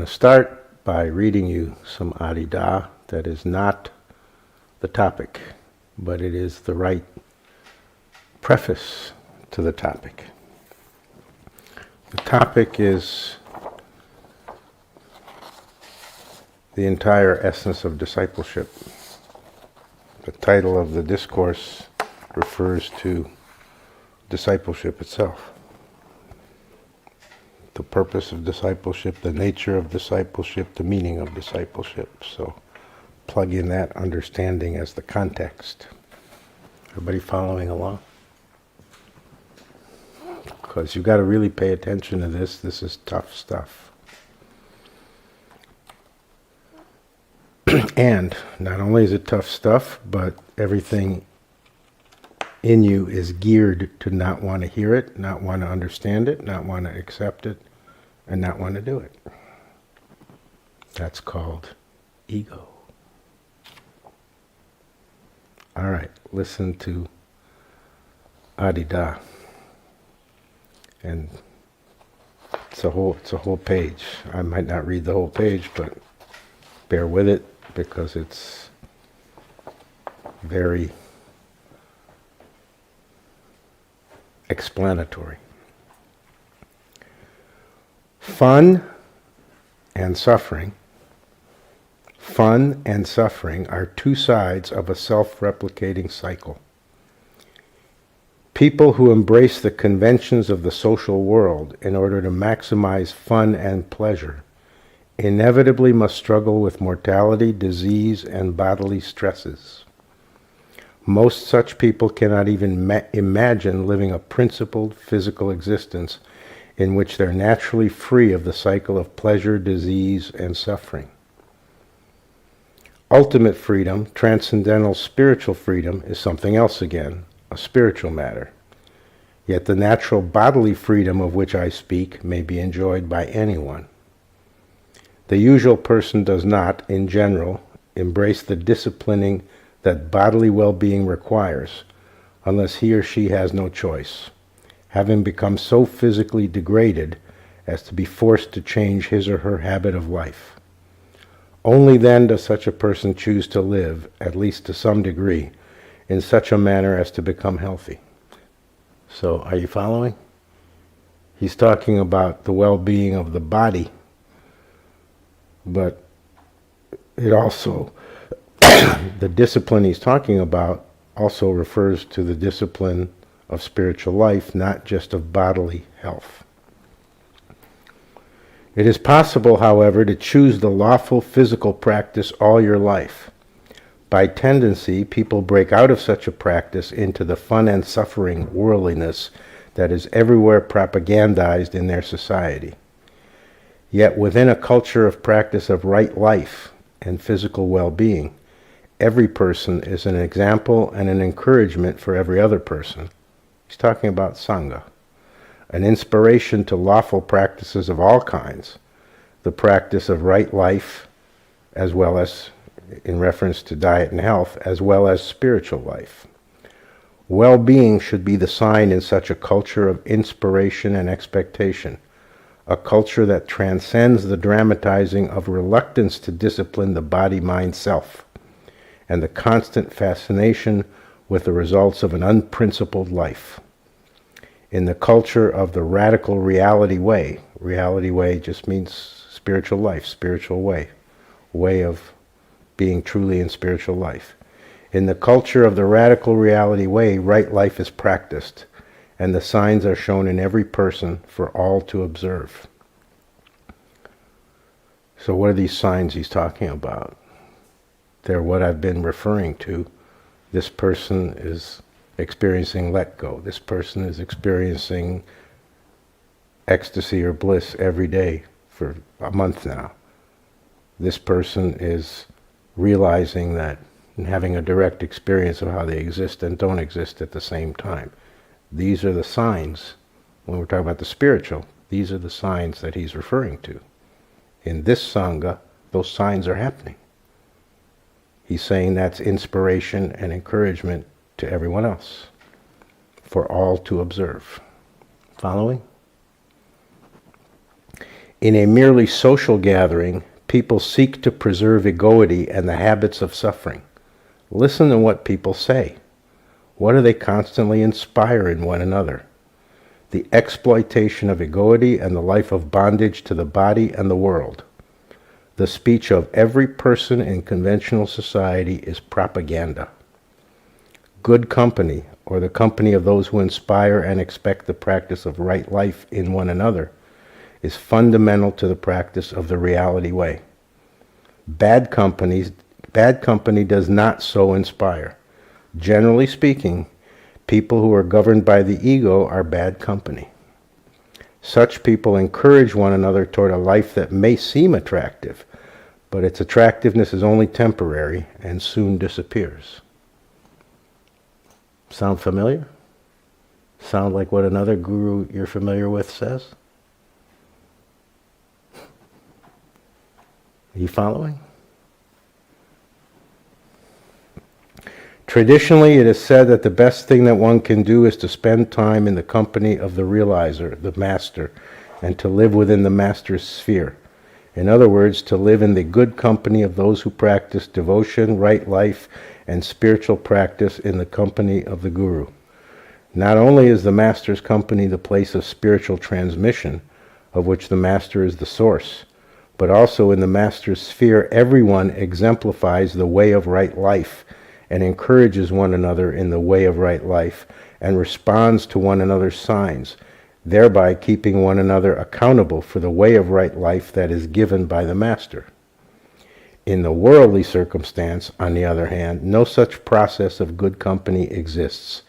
to start by reading you some Adida that is not the topic, but it is the right preface to the topic. The topic is the entire essence of discipleship. The title of the discourse refers to discipleship itself. The purpose of discipleship, the nature of discipleship, the meaning of discipleship. So plug in that understanding as the context. Everybody following along? Because you've got to really pay attention to this. This is tough stuff. And not only is it tough stuff, but everything in you is geared to not want to hear it, not want to understand it, not want to accept it, and not want to do it. That's called ego. All right, listen to Adida. And it's a whole page. I might not read the whole page, but bear with it because it's very explanatory. Fun and suffering are two sides of a self-replicating cycle. People who embrace the conventions of the social world in order to maximize fun and pleasure inevitably must struggle with mortality, disease, and bodily stresses. Most such people cannot even imagine living a principled physical existence in which they're naturally free of the cycle of pleasure, disease, and suffering. Ultimate freedom, transcendental spiritual freedom, is something else again, a spiritual matter. Yet the natural bodily freedom of which I speak may be enjoyed by anyone. The usual person does not, in general, embrace the disciplining that bodily well-being requires, unless he or she has no choice, having become so physically degraded as to be forced to change his or her habit of life. Only then does such a person choose to live, at least to some degree, in such a manner as to become healthy. So, are you following? He's talking about the well-being of the body, but it also, the discipline he's talking about also refers to the discipline of spiritual life, not just of bodily health. It is possible, however, to choose the lawful physical practice all your life. By tendency, people break out of such a practice into the fun and suffering worldliness that is everywhere propagandized in their society. Yet within a culture of practice of right life and physical well-being, every person is an example and an encouragement for every other person. He's talking about Sangha, an inspiration to lawful practices of all kinds, the practice of right life, as well as, in reference to diet and health, as well as spiritual life. Well-being should be the sign in such a culture of inspiration and expectation, a culture that transcends the dramatizing of reluctance to discipline the body-mind self, and the constant fascination with the results of an unprincipled life. In the culture of the radical reality way just means spiritual life, spiritual way of being truly in spiritual life. In the culture of the radical reality way, right life is practiced, and the signs are shown in every person for all to observe. So what are these signs he's talking about? They're what I've been referring to. This person is experiencing let go. This person is experiencing ecstasy or bliss every day for a month now. This person is realizing that and having a direct experience of how they exist and don't exist at the same time. These are the signs, when we're talking about the spiritual, these are the signs that he's referring to. In this Sangha, those signs are happening. He's saying that's inspiration and encouragement to everyone else, for all to observe. Following? In a merely social gathering, people seek to preserve egoity and the habits of suffering. Listen to what people say. What do they constantly inspire in one another? The exploitation of egoity and the life of bondage to the body and the world. The speech of every person in conventional society is propaganda. Good company, or the company of those who inspire and expect the practice of right life in one another, is fundamental to the practice of the reality way. Bad company does not so inspire. Generally speaking, people who are governed by the ego are bad company. Such people encourage one another toward a life that may seem attractive, but its attractiveness is only temporary and soon disappears. Sound familiar? Sound like what another guru you're familiar with says? Are you following? Traditionally, it is said that the best thing that one can do is to spend time in the company of the realizer, the master, and to live within the master's sphere. In other words, to live in the good company of those who practice devotion, right life, and spiritual practice in the company of the guru. Not only is the master's company the place of spiritual transmission, of which the master is the source, but also in the master's sphere everyone exemplifies the way of right life and encourages one another in the way of right life and responds to one another's signs, thereby keeping one another accountable for the way of right life that is given by the master. In the worldly circumstance, on the other hand, no such process of good company exists,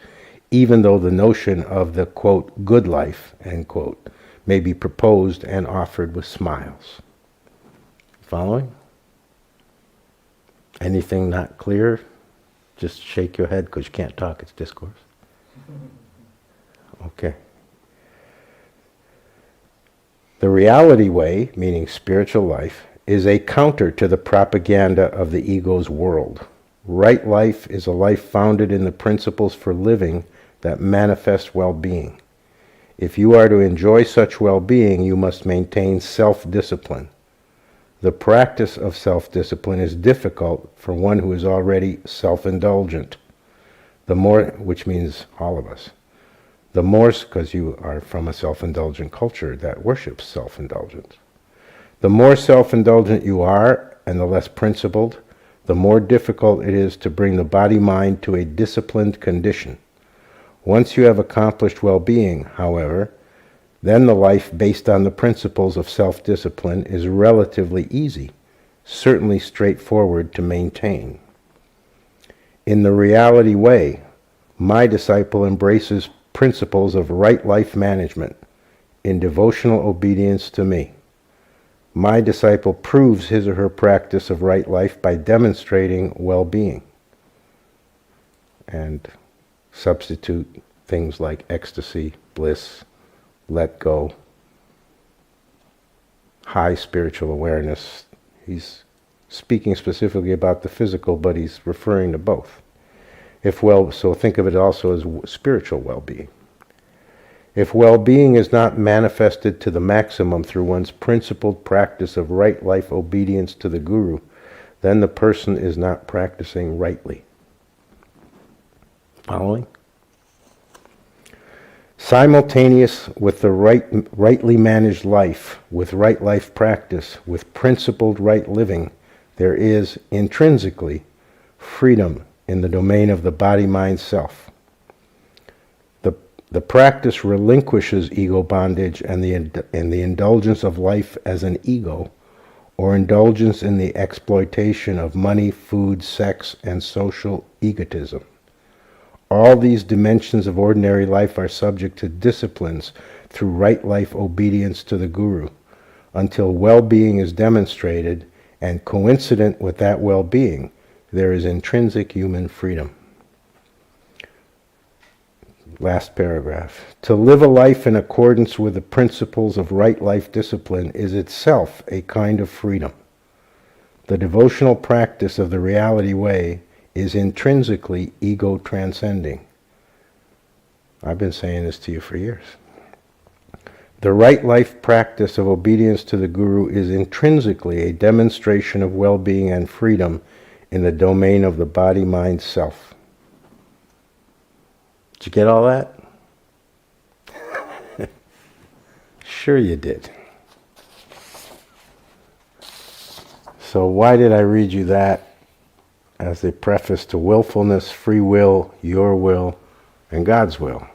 even though the notion of the, quote, good life, end quote, may be proposed and offered with smiles. Following? Anything not clear? Just shake your head because you can't talk, it's discourse. Okay. The reality way, meaning spiritual life, is a counter to the propaganda of the ego's world. Right life is a life founded in the principles for living that manifest well-being. If you are to enjoy such well-being, you must maintain self-discipline. The practice of self-discipline is difficult for one who is already self-indulgent. Which means all of us. The more, because you are from a self-indulgent culture that worships self-indulgence. The more self-indulgent you are, and the less principled, the more difficult it is to bring the body-mind to a disciplined condition. Once you have accomplished well-being, however, then the life based on the principles of self-discipline is relatively easy, certainly straightforward to maintain. In the reality way, my disciple embraces principles of right life management in devotional obedience to me. My disciple proves his or her practice of right life by demonstrating well-being. And substitute things like ecstasy, bliss, let go, high spiritual awareness. He's speaking specifically about the physical, but he's referring to both. So think of it also as spiritual well-being. If well-being is not manifested to the maximum through one's principled practice of right life obedience to the guru, then the person is not practicing rightly. Following? Simultaneous with the rightly managed life, with right life practice, with principled right living, there is intrinsically freedom in the domain of the body-mind self. The practice relinquishes ego bondage and the indulgence of life as an ego, or indulgence in the exploitation of money, food, sex, and social egotism. All these dimensions of ordinary life are subject to disciplines through right life obedience to the guru, until well-being is demonstrated, and coincident with that well-being, there is intrinsic human freedom. Last paragraph. To live a life in accordance with the principles of right life discipline is itself a kind of freedom. The devotional practice of the reality way is intrinsically ego transcending. I've been saying this to you for years. The right life practice of obedience to the Guru is intrinsically a demonstration of well-being and freedom in the domain of the body-mind self. Did you get all that? Sure you did. So why did I read you that as a preface to willfulness, free will, your will, and God's will?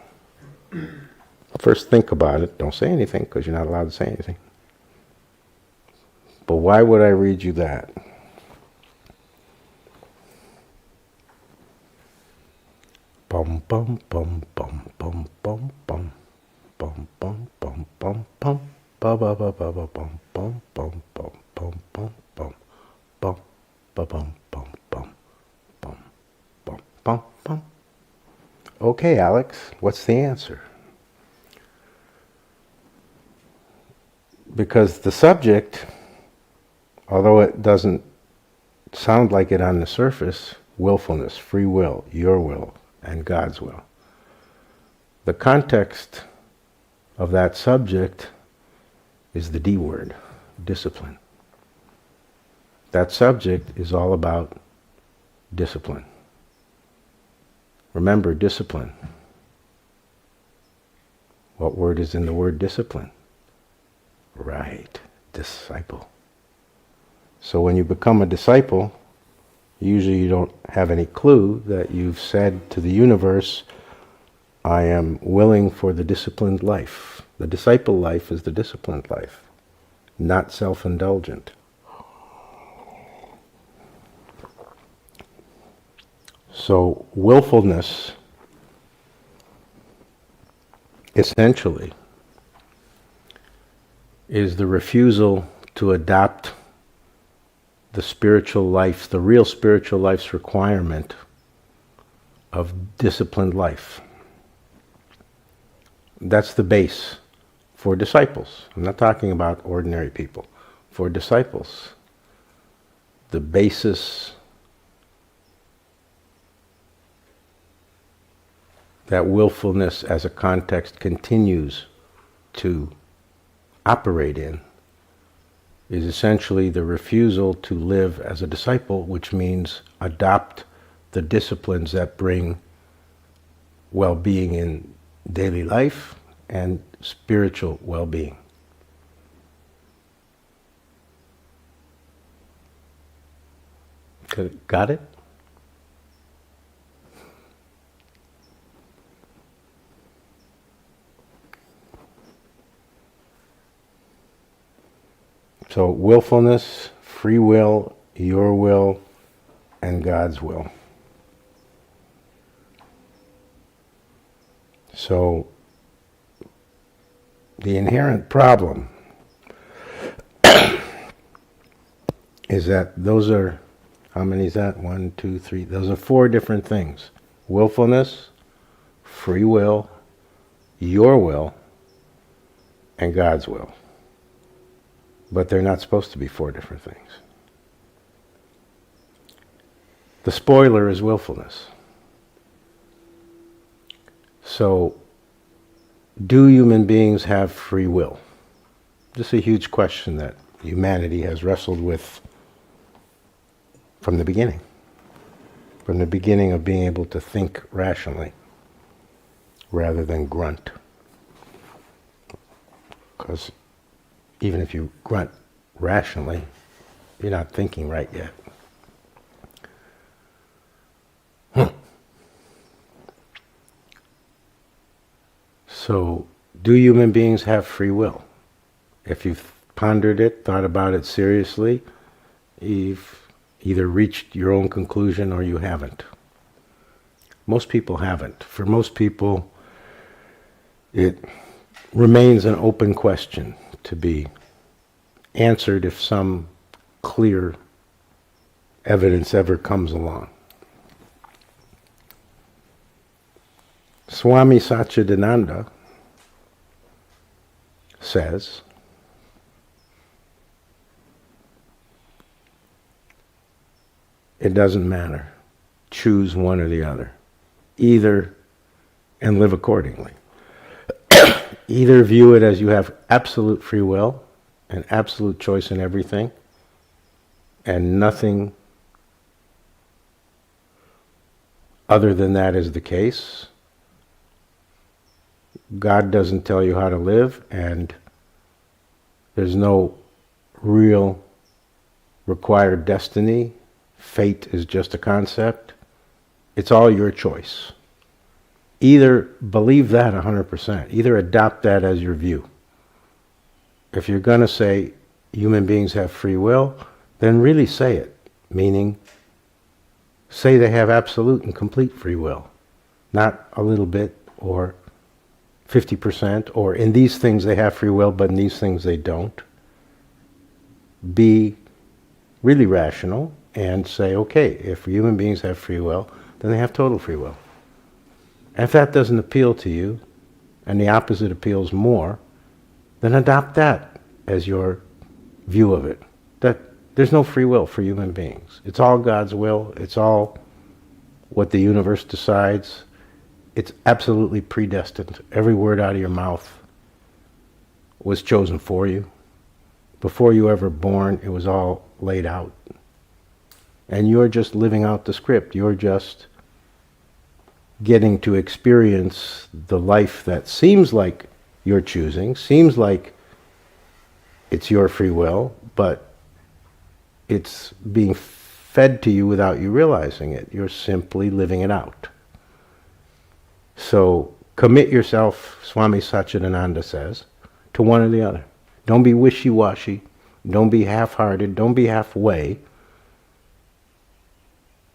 First think about it. Don't say anything because you're not allowed to say anything. But why would I read you that? Bum bum bum bum bum bum bum bum bum bum bum bum ba ba ba ba ba bum bum bum bum bum bum bum bum ba bum bum bum bum bum bum bum. Okay, Alex, what's the answer? Because the subject, although it doesn't sound like it on the surface, willfulness, free will, your will, and God's will. The context of that subject is the D word, discipline. That subject is all about discipline. Remember, discipline. What word is in the word discipline? Right, disciple. So when you become a disciple, usually you don't have any clue that you've said to the universe, I am willing for the disciplined life. The disciple life is the disciplined life, not self-indulgent. So willfulness, essentially, is the refusal to adopt the spiritual life, the real spiritual life's requirement of disciplined life. That's the base for disciples. I'm not talking about ordinary people. For disciples, the basis that willfulness as a context continues to operate in is essentially the refusal to live as a disciple, which means adopt the disciplines that bring well-being in daily life and spiritual well-being. Got it? So willfulness, free will, your will, and God's will. So the inherent problem is that those are, how many is that? 1, 2, 3. Those are 4 different things. Willfulness, free will, your will, and God's will. But they're not supposed to be 4 different things. The spoiler is willfulness. So, do human beings have free will? This is a huge question that humanity has wrestled with from the beginning. From the beginning of being able to think rationally rather than grunt. Because even if you grunt rationally, you're not thinking right yet. So, do human beings have free will? If you've pondered it, thought about it seriously, you've either reached your own conclusion or you haven't. Most people haven't. For most people, it remains an open question to be answered if some clear evidence ever comes along. Swami Satchidananda says, it doesn't matter. Choose one or the other. Either and live accordingly. Either view it as you have absolute free will and absolute choice in everything, and nothing other than that is the case. God doesn't tell you how to live, and there's no real required destiny. Fate is just a concept. It's all your choice. Either believe that 100%, either adopt that as your view. If you're going to say human beings have free will, then really say it, meaning say they have absolute and complete free will, not a little bit or 50%, or in these things they have free will, but in these things they don't. Be really rational and say, okay, if human beings have free will, then they have total free will. And if that doesn't appeal to you, and the opposite appeals more, then adopt that as your view of it. That there's no free will for human beings. It's all God's will. It's all what the universe decides. It's absolutely predestined. Every word out of your mouth was chosen for you. Before you were ever born, it was all laid out. And you're just living out the script. You're just getting to experience the life that seems like you're choosing, seems like it's your free will, but it's being fed to you without you realizing it. You're simply living it out. So commit yourself, Swami Satchidananda says, to one or the other. Don't be wishy-washy. Don't be half-hearted. Don't be halfway.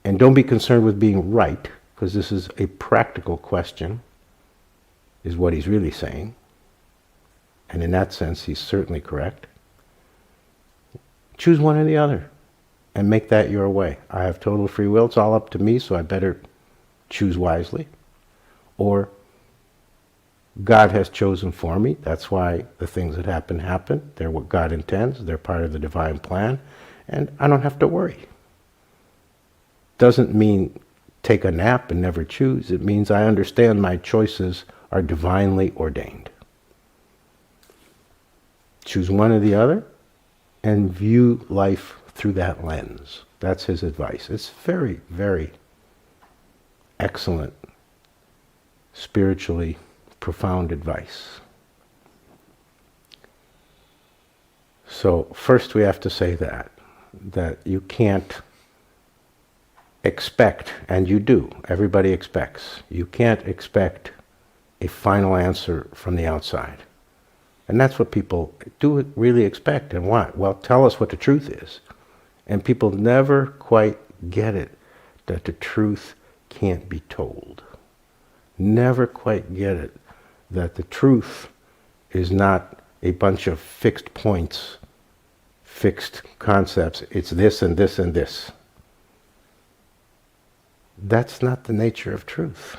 And don't be concerned with being right, because this is a practical question, is what he's really saying. And in that sense, he's certainly correct. Choose one or the other and make that your way. I have total free will. It's all up to me, so I better choose wisely. Or God has chosen for me. That's why the things that happen, happen. They're what God intends. They're part of the divine plan. And I don't have to worry. Doesn't mean take a nap and never choose. It means I understand my choices are divinely ordained. Choose one or the other and view life through that lens. That's his advice. It's very, very excellent, spiritually profound advice. So first we have to say that you can't expect, and you do, everybody expects. You can't expect a final answer from the outside. And that's what people do really expect and want. Well, tell us what the truth is. And people never quite get it, that the truth can't be told. Never quite get it, that the truth is not a bunch of fixed points, fixed concepts. It's this and this and this. That's not the nature of truth.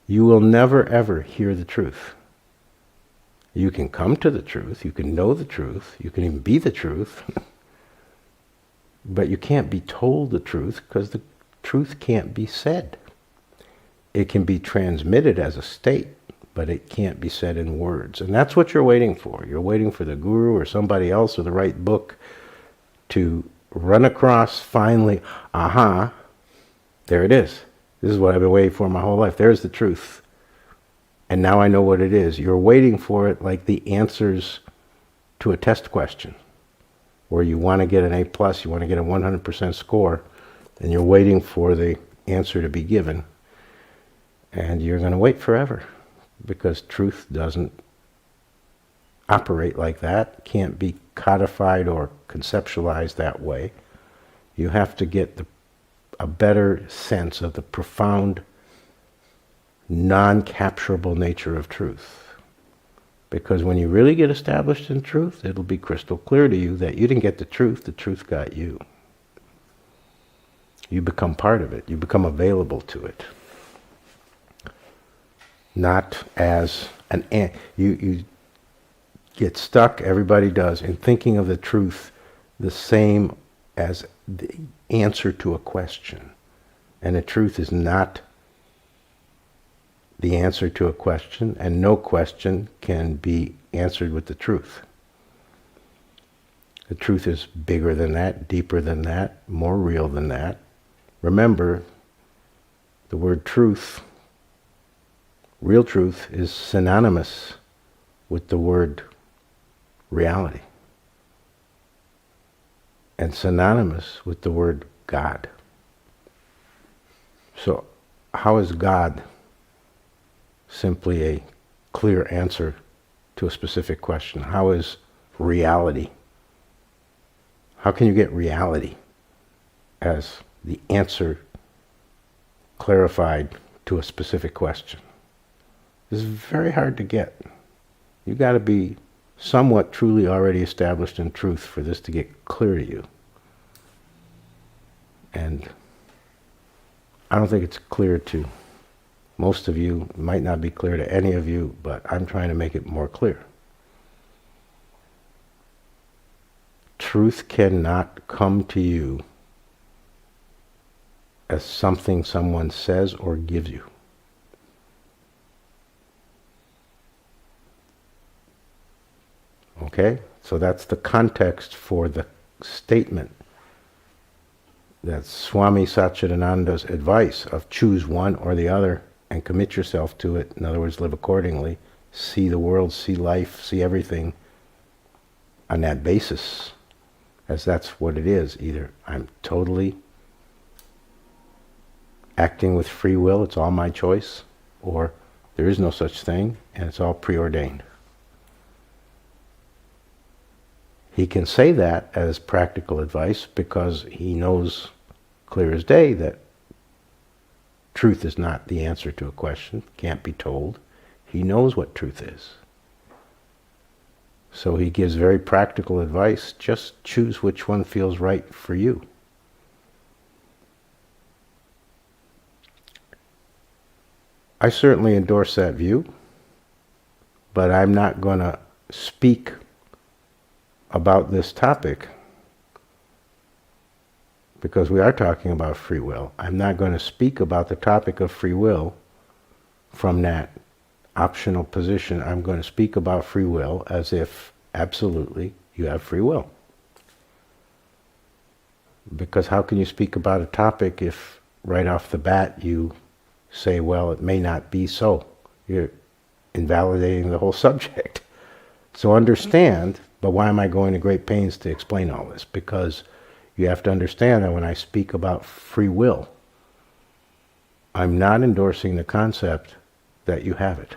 You will never ever hear the truth. You can come to the truth, you can know the truth, you can even be the truth, but you can't be told the truth because the truth can't be said. It can be transmitted as a state, but it can't be said in words. And that's what you're waiting for. You're waiting for the guru or somebody else or the right book to run across finally, aha, there it is. This is what I've been waiting for my whole life. There's the truth. And now I know what it is. You're waiting for it like the answers to a test question, where you want to get an A+, you want to get a 100% score, and you're waiting for the answer to be given. And you're going to wait forever, because truth doesn't operate like that, can't be codified or conceptualized that way. You have to get a better sense of the profound, non-capturable nature of truth. Because when you really get established in truth, it'll be crystal clear to you that you didn't get the truth got you. You become part of it, you become available to it. Not as you get stuck, everybody does, in thinking of the truth the same as the answer to a question. And the truth is not the answer to a question, and no question can be answered with the truth. The truth is bigger than that, deeper than that, more real than that. Remember, the word truth, real truth, is synonymous with the word reality, and synonymous with the word God. So how is God simply a clear answer to a specific question? How is reality? How can you get reality as the answer clarified to a specific question? This is very hard to get. You've got to be somewhat truly already established in truth for this to get clear to you. And I don't think it's clear to most of you. It might not be clear to any of you, but I'm trying to make it more clear. Truth cannot come to you as something someone says or gives you. Okay? So that's the context for the statement. That's Swami Satchidananda's advice of choose one or the other and commit yourself to it. In other words, live accordingly. See the world, see life, see everything on that basis, as that's what it is. Either I'm totally acting with free will, it's all my choice, or there is no such thing and it's all preordained. He can say that as practical advice because he knows clear as day that truth is not the answer to a question, can't be told. He knows what truth is. So he gives very practical advice. Just choose which one feels right for you. I certainly endorse that view, but I'm not going to speak about this topic because we are talking about free will. I'm not going to speak about the topic of free will from that optional position. I'm going to speak about free will as if absolutely you have free will. Because how can you speak about a topic if right off the bat you say, well, it may not be so? You're invalidating the whole subject. So understand, but why am I going to great pains to explain all this? Because you have to understand that when I speak about free will, I'm not endorsing the concept that you have it.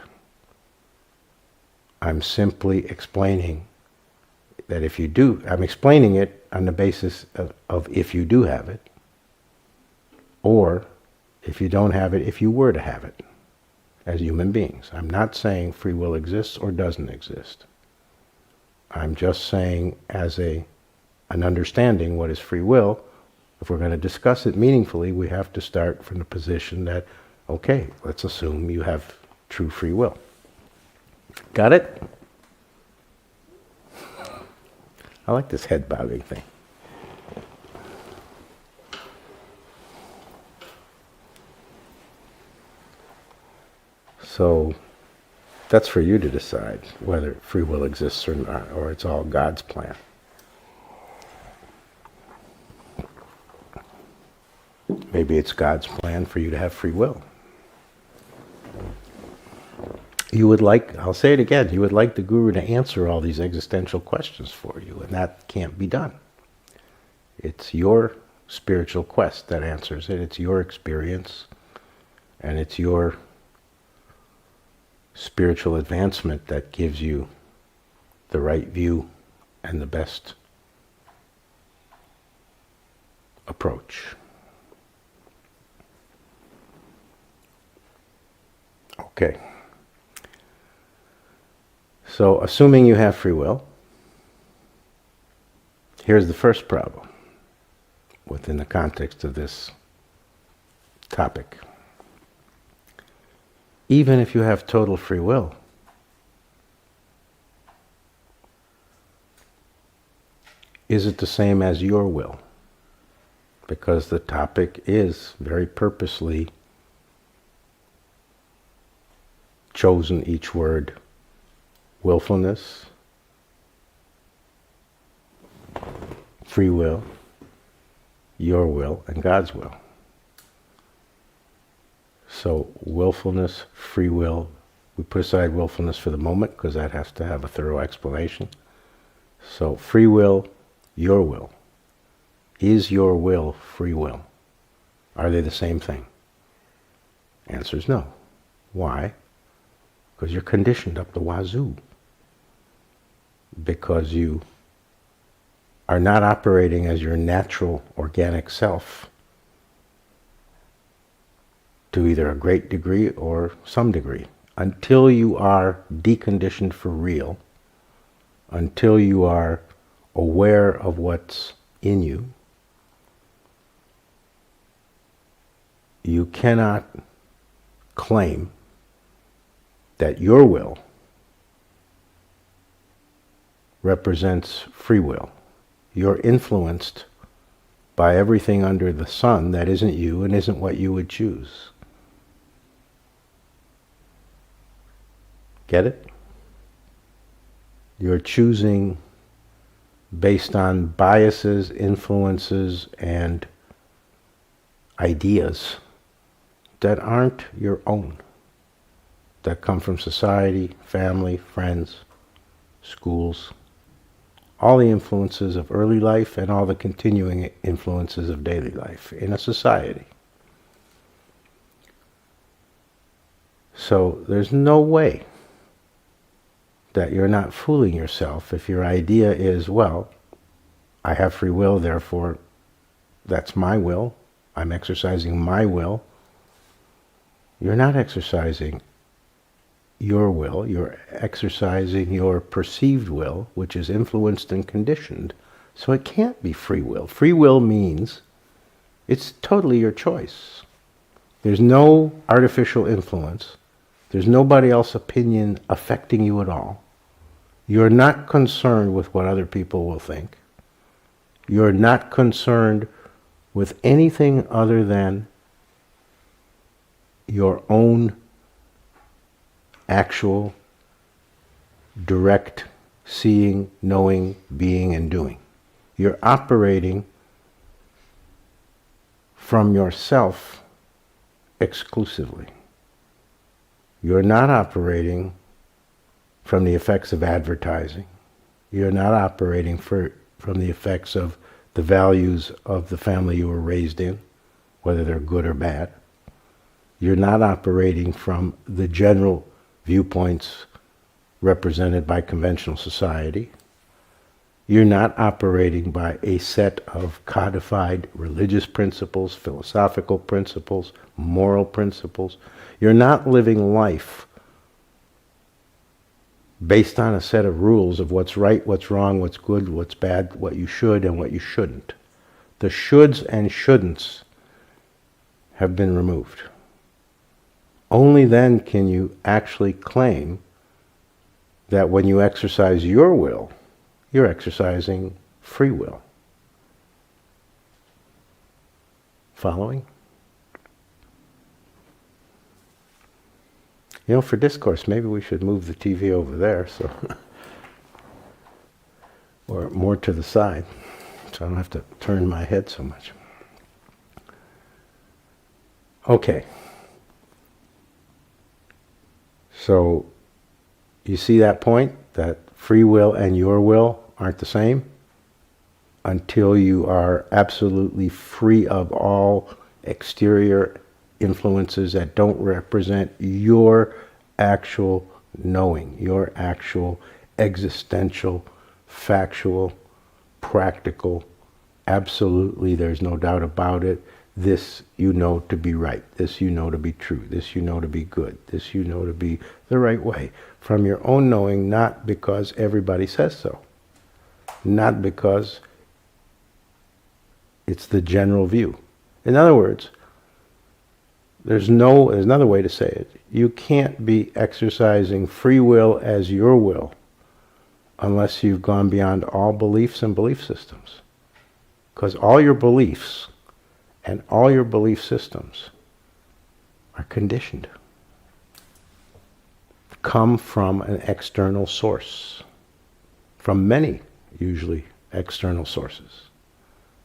I'm simply explaining that if you do, I'm explaining it on the basis of if you do have it, or if you don't have it, if you were to have it as human beings. I'm not saying free will exists or doesn't exist. I'm just saying as an understanding what is free will. If we're going to discuss it meaningfully, we have to start from the position that, okay, let's assume you have true free will. Got it? I like this head bobbing thing. So that's for you to decide whether free will exists or not, or it's all God's plan. Maybe it's God's plan for you to have free will. You would like, I'll say it again, you would like the Guru to answer all these existential questions for you, and that can't be done. It's your spiritual quest that answers it. It's your experience, and it's your spiritual advancement that gives you the right view and the best approach. Okay. So, assuming you have free will, here's the first problem within the context of this topic. Even if you have total free will, is it the same as your will? Because the topic is very purposely chosen each word: willfulness, free will, your will, and God's will. So willfulness, free will, we put aside willfulness for the moment because that has to have a thorough explanation. So free will, your will. Is your will free will? Are they the same thing? Answer is no. Why? Because you're conditioned up the wazoo. Because you are not operating as your natural organic self to either a great degree or some degree. Until you are deconditioned for real, until you are aware of what's in you, you cannot claim that your will represents free will. You're influenced by everything under the sun that isn't you and isn't what you would choose. Get it? You're choosing based on biases, influences, and ideas that aren't your own, that come from society, family, friends, schools, all the influences of early life and all the continuing influences of daily life in a society. So there's no way that you're not fooling yourself if your idea is, well, I have free will, therefore that's my will, I'm exercising my will. You're not exercising your will, you're exercising your perceived will, which is influenced and conditioned. So it can't be free will. Free will means it's totally your choice. There's no artificial influence. There's nobody else's opinion affecting you at all. You're not concerned with what other people will think. You're not concerned with anything other than your own actual, direct seeing, knowing, being, and doing. You're operating from yourself exclusively. You're not operating from the effects of advertising. You're not operating from the effects of the values of the family you were raised in, whether they're good or bad. You're not operating from the general viewpoints represented by conventional society. You're not operating by a set of codified religious principles, philosophical principles, moral principles. You're not living life based on a set of rules of what's right, what's wrong, what's good, what's bad, what you should and what you shouldn't. The shoulds and shouldn'ts have been removed. Only then can you actually claim that when you exercise your will, you're exercising free will. Following? You know, for Discourse, maybe we should move the TV over there, so or more to the side, so I don't have to turn my head so much. Okay. So, you see that point? That free will and your will aren't the same? Until you are absolutely free of all exterior influences that don't represent your actual knowing, your actual existential, factual, practical, absolutely, there's no doubt about it, this you know to be right, this you know to be true, this you know to be good, this you know to be the right way, from your own knowing, not because everybody says so, not because it's the general view. In other words, there's another way to say it. You can't be exercising free will as your will unless you've gone beyond all beliefs and belief systems. Because all your beliefs and all your belief systems are conditioned. come from an external source, from many, usually, external sources.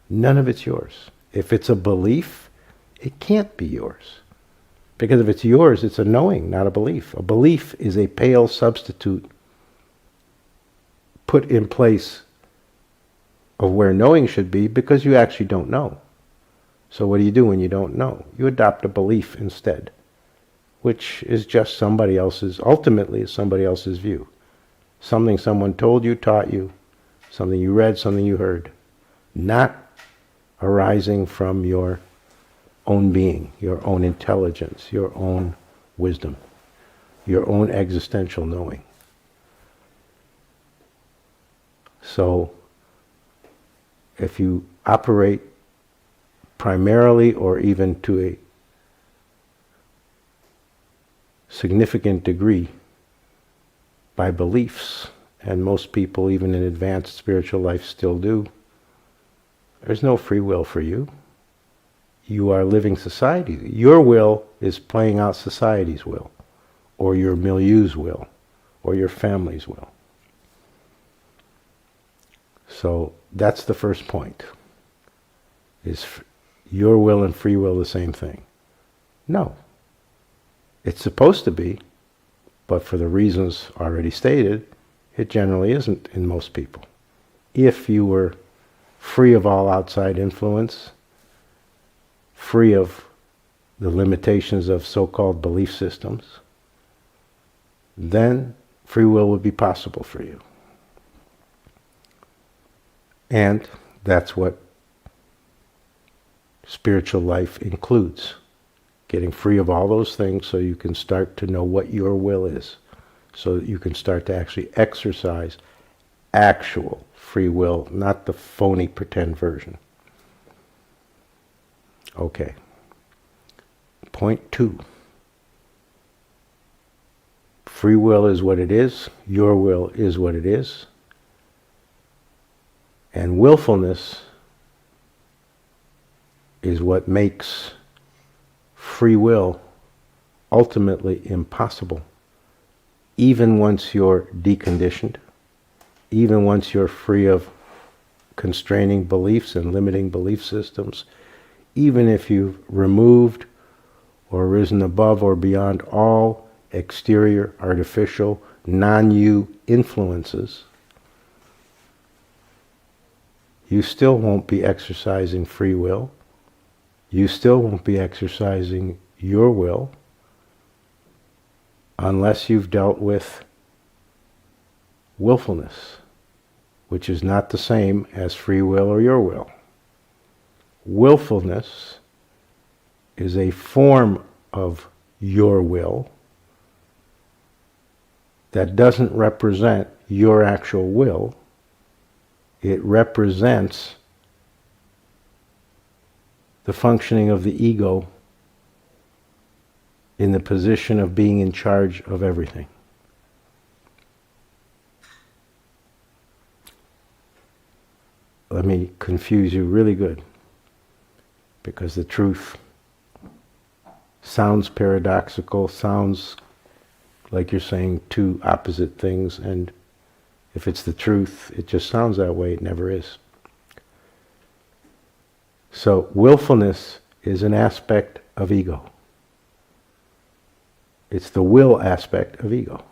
None of it's yours. If it's a belief, it can't be yours. Because if it's yours, it's a knowing, not a belief. A belief is a pale substitute put in place of where knowing should be, because you actually don't know. So what do you do when you don't know? You adopt a belief instead, which is just somebody else's, ultimately somebody else's view. Something someone told you, taught you, something you read, something you heard, not arising from your own being, your own intelligence, your own wisdom, your own existential knowing. So, if you operate primarily or even to a significant degree by beliefs, and most people even in advanced spiritual life still do, there's no free will for you. You are living society. Your will is playing out society's will, or your milieu's will, or your family's will. So that's the first point. Is your will and free will the same thing? No. It's supposed to be, but for the reasons already stated, it generally isn't in most people. If you were free of all outside influence, free of the limitations of so-called belief systems, then free will would be possible for you. And that's what spiritual life includes. Getting free of all those things so you can start to know what your will is. So that you can start to actually exercise actual free will, not the phony pretend version. Okay. Point 2. Free will is what it is. Your will is what it is. And willfulness is what makes free will ultimately impossible. Even once you're deconditioned, even once you're free of constraining beliefs and limiting belief systems, even if you've removed or risen above or beyond all exterior, artificial, non-you influences, you still won't be exercising free will. You still won't be exercising your will unless you've dealt with willfulness, which is not the same as free will or your will. Willfulness is a form of your will that doesn't represent your actual will. It represents the functioning of the ego in the position of being in charge of everything. Let me confuse you really good, because the truth sounds paradoxical, sounds like you're saying two opposite things, and if it's the truth, it just sounds that way. It never is. So willfulness is an aspect of ego. It's the will aspect of ego.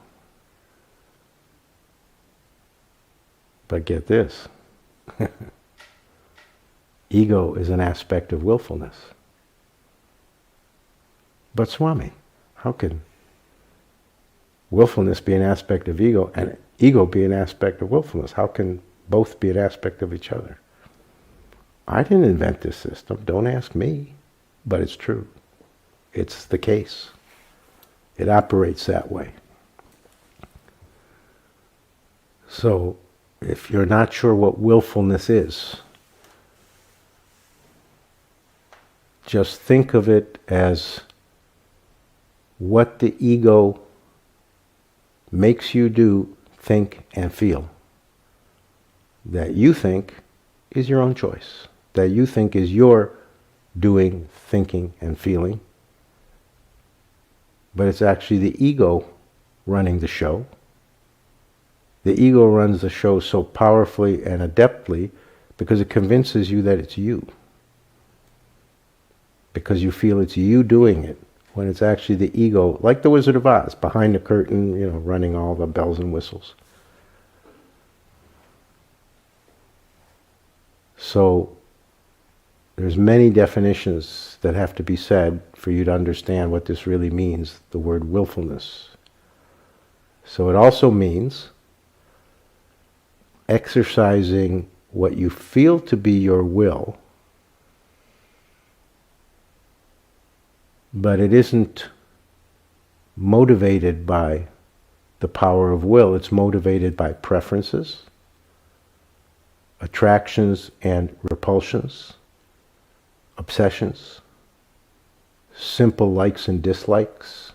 But get this. Ego is an aspect of willfulness. But Swami, how can willfulness be an aspect of ego and ego be an aspect of willfulness? How can both be an aspect of each other? I didn't invent this system. Don't ask me. But it's true. It's the case. It operates that way. So, if you're not sure what willfulness is, just think of it as what the ego makes you do, think, and feel. That you think is your own choice. That you think is your doing, thinking, and feeling. But it's actually the ego running the show. The ego runs the show so powerfully and adeptly because it convinces you that it's you. Because you feel it's you doing it, when it's actually the ego, like the Wizard of Oz, behind the curtain, running all the bells and whistles. So, there's many definitions that have to be said for you to understand what this really means, the word willfulness. So it also means exercising what you feel to be your will, but it isn't motivated by the power of will. It's motivated by preferences, attractions and repulsions, obsessions, simple likes and dislikes,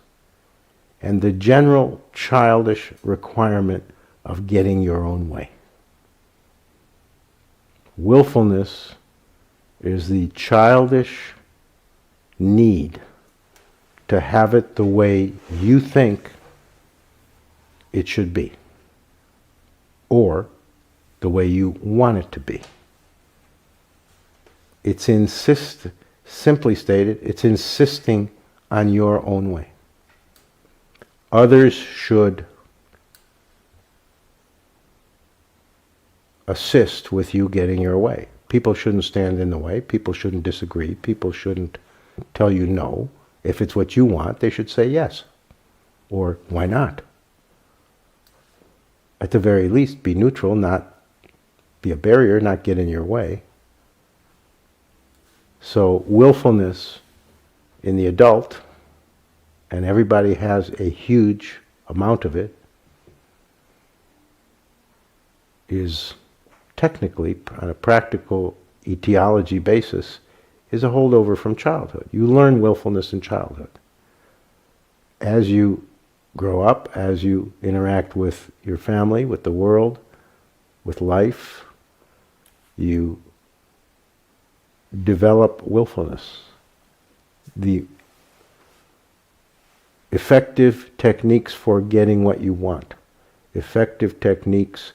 and the general childish requirement of getting your own way. Willfulness is the childish need to have it the way you think it should be, or the way you want it to be. It's simply stated, it's insisting on your own way. Others should assist with you getting your way. People shouldn't stand in the way. People shouldn't disagree. People shouldn't tell you no. If it's what you want, they should say yes. Or why not? At the very least, be neutral, not be a barrier, not get in your way. So willfulness in the adult, and everybody has a huge amount of it, is technically, on a practical etiology basis, is a holdover from childhood. You learn willfulness in childhood. As you grow up, as you interact with your family, with the world, with life, you develop willfulness. The effective techniques for getting what you want. Effective techniques,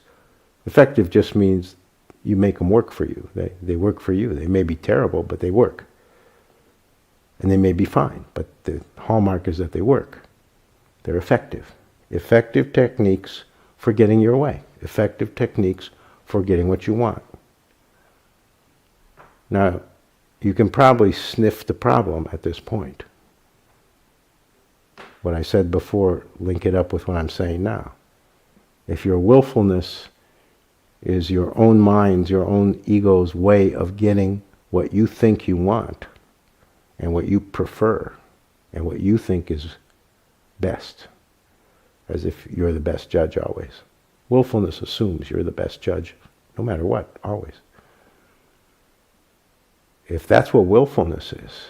effective just means you make them work for you. They work for you. They may be terrible, but they work. And they may be fine, but the hallmark is that they work. They're effective. Effective techniques for getting your way. Effective techniques for getting what you want. Now, you can probably sniff the problem at this point. What I said before, link it up with what I'm saying now. If your willfulness is your own mind's, your own ego's way of getting what you think you want, and what you prefer, and what you think is best, as if you're the best judge always. Willfulness assumes you're the best judge, no matter what, always. If that's what willfulness is,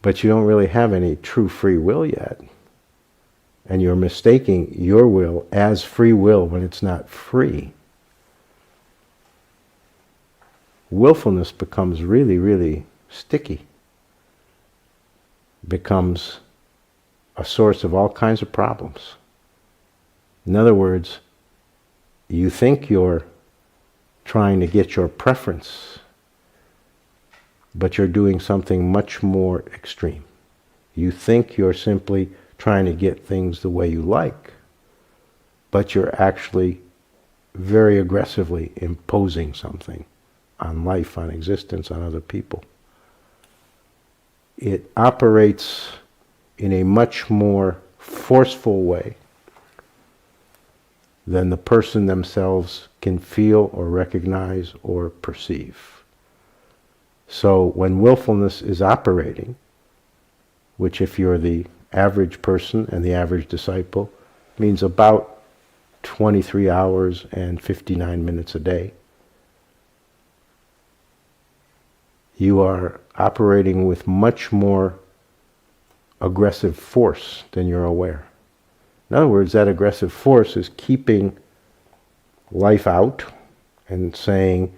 but you don't really have any true free will yet, and you're mistaking your will as free will when it's not free, willfulness becomes really, really sticky. Becomes a source of all kinds of problems. In other words, you think you're trying to get your preference, but you're doing something much more extreme. You think you're simply trying to get things the way you like, but you're actually very aggressively imposing something on life, on existence, on other people. It operates in a much more forceful way than the person themselves can feel or recognize or perceive. So when willfulness is operating, which if you're the average person and the average disciple, means about 23 hours and 59 minutes a day, you are operating with much more aggressive force than you're aware. In other words, that aggressive force is keeping life out and saying,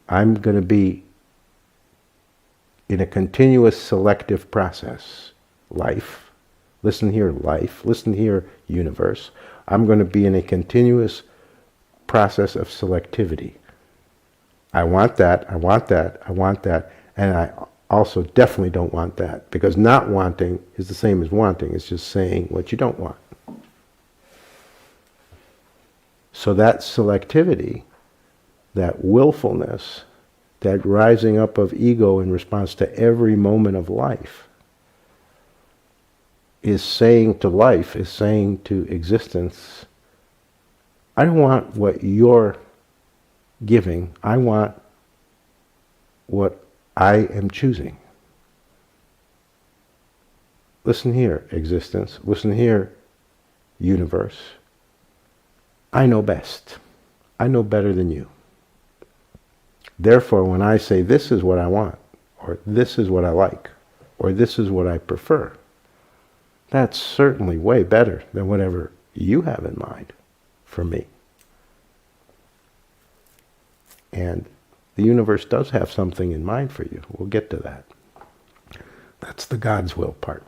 I'm going to be in a continuous selective process, life, Listen here, life. Listen here, universe. I'm going to be in a continuous process of selectivity. I want that, I want that, I want that, and I also definitely don't want that, because not wanting is the same as wanting. It's just saying what you don't want. So that selectivity, that willfulness, that rising up of ego in response to every moment of life, is saying to life, is saying to existence, I don't want what you're giving, I want what I am choosing. Listen here, existence. Listen here, universe. I know best. I know better than you. Therefore, when I say this is what I want, or this is what I like, or this is what I prefer, that's certainly way better than whatever you have in mind for me. And the universe does have something in mind for you. We'll get to that. That's the God's will part.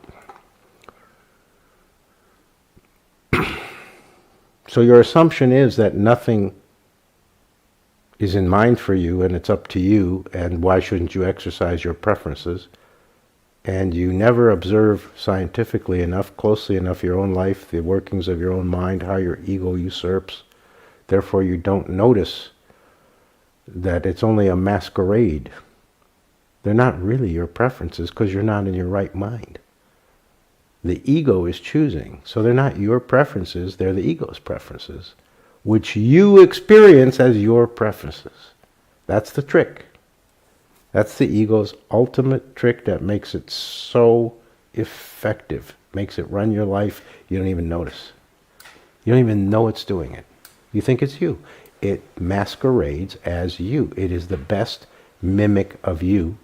So your assumption is that nothing is in mind for you and it's up to you, and why shouldn't you exercise your preferences? And you never observe scientifically enough, closely enough your own life, the workings of your own mind, how your ego usurps. Therefore you don't notice that it's only a masquerade. They're not really your preferences because you're not in your right mind. The ego is choosing. So they're not your preferences, they're the ego's preferences, which you experience as your preferences. That's the trick. That's the ego's ultimate trick that makes it so effective, makes it run your life, you don't even notice. You don't even know it's doing it. You think it's you. It masquerades as you. It is the best mimic of you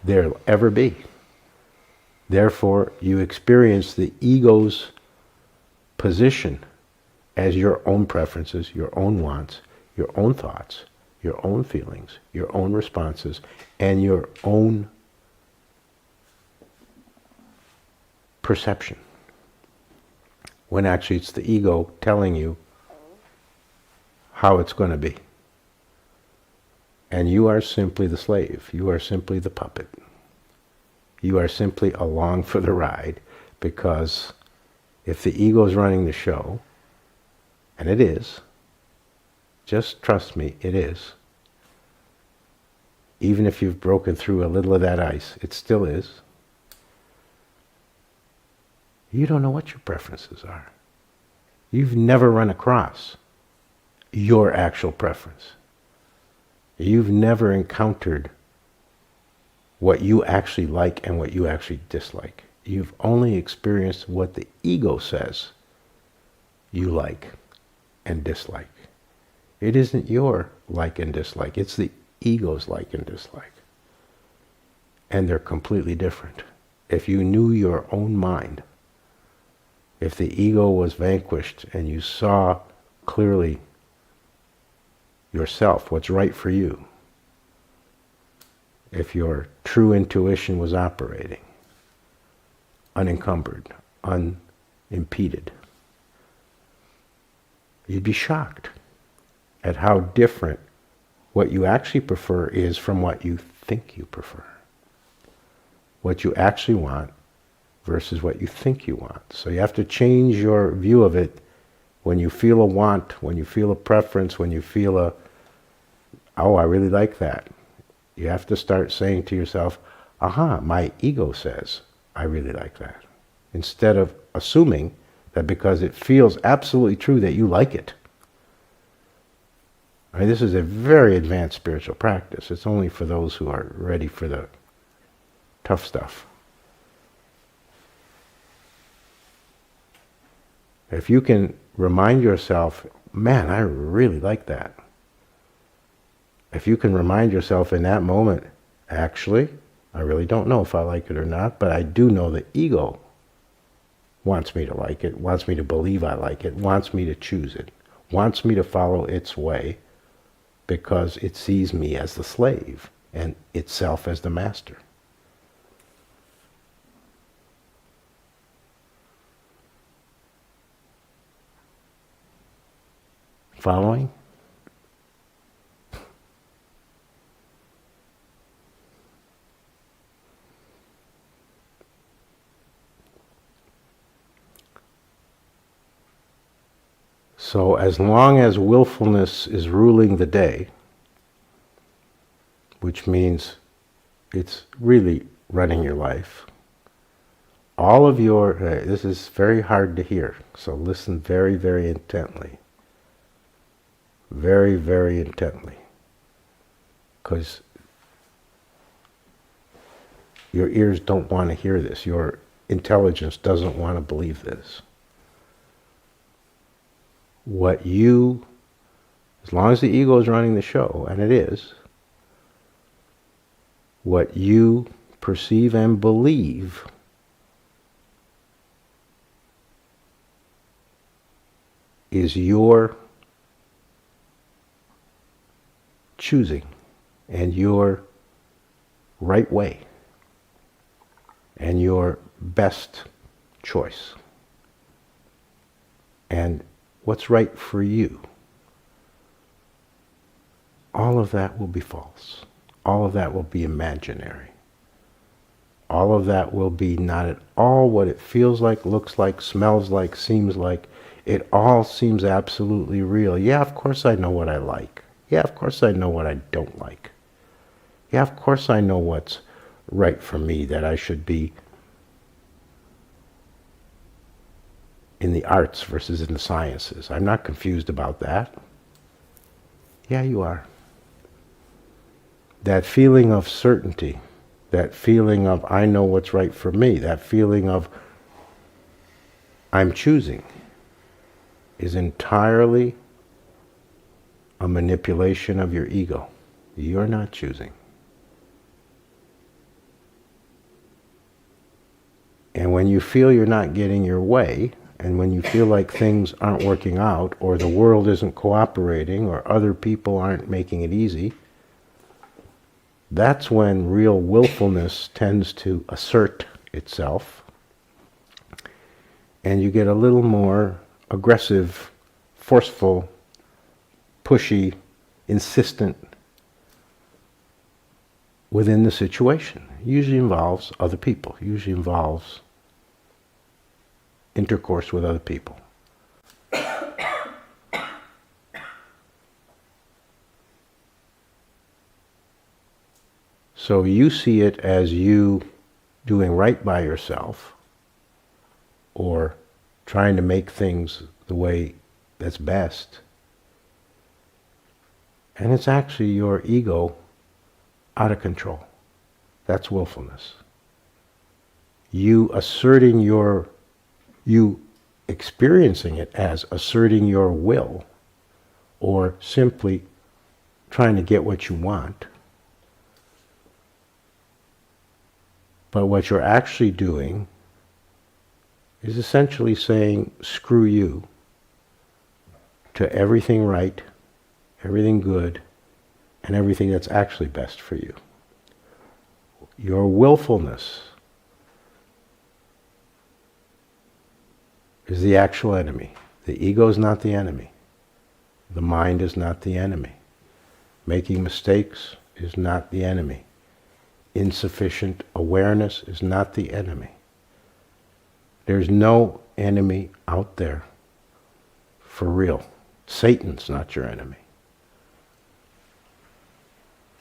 there'll ever be. Therefore, you experience the ego's position as your own preferences, your own wants, your own thoughts, your own feelings, your own responses, and your own perception. When actually it's the ego telling you how it's going to be. And you are simply the slave. You are simply the puppet. You are simply along for the ride, because if the ego is running the show, and it is, just trust me, it is. Even if you've broken through a little of that ice, it still is. You don't know what your preferences are. You've never run across your actual preference. You've never encountered what you actually like and what you actually dislike. You've only experienced what the ego says you like and dislike. It isn't your like and dislike, it's the ego's like and dislike. And they're completely different. If you knew your own mind, if the ego was vanquished and you saw clearly yourself, what's right for you, if your true intuition was operating, unencumbered, unimpeded, you'd be shocked at how different what you actually prefer is from what you think you prefer. What you actually want versus what you think you want. So you have to change your view of it when you feel a want, when you feel a preference, when you feel a, oh, I really like that. You have to start saying to yourself, aha, my ego says I really like that. Instead of assuming that because it feels absolutely true that you like it. I mean, this is a very advanced spiritual practice. It's only for those who are ready for the tough stuff. If you can remind yourself, man, I really like that. If you can remind yourself in that moment, actually, I really don't know if I like it or not, but I do know the ego wants me to like it, wants me to believe I like it, wants me to choose it, wants me to follow its way, because it sees me as the slave and itself as the master. Following? So as long as willfulness is ruling the day, which means it's really running your life, all of your, this is very hard to hear, so listen very, very intently. Very, very intently. Because your ears don't want to hear this. Your intelligence doesn't want to believe this. What you, as long as the ego is running the show, and it is, what you perceive and believe is your choosing and your right way and your best choice and what's right for you. All of that will be false. All of that will be imaginary. All of that will be not at all what it feels like, looks like, smells like, seems like. It all seems absolutely real. Yeah, of course I know what I like. Yeah, of course I know what I don't like. Yeah, of course I know what's right for me, that I should be in the arts versus in the sciences. I'm not confused about that. Yeah, you are. That feeling of certainty, that feeling of I know what's right for me, that feeling of I'm choosing, is entirely a manipulation of your ego. You're not choosing. And when you feel you're not getting your way, and when you feel like things aren't working out, or the world isn't cooperating, or other people aren't making it easy, that's when real willfulness tends to assert itself, and you get a little more aggressive, forceful, pushy, insistent within the situation. Usually involves other people, usually involves intercourse with other people. So you see it as you doing right by yourself, or trying to make things the way that's best. And it's actually your ego out of control. That's willfulness. You asserting you experiencing it as asserting your will, or simply trying to get what you want. But what you're actually doing is essentially saying, screw you, to everything right, everything good, and everything that's actually best for you. Your willfulness is the actual enemy. The ego is not the enemy. The mind is not the enemy. Making mistakes is not the enemy. Insufficient awareness is not the enemy. There's no enemy out there for real. Satan's not your enemy.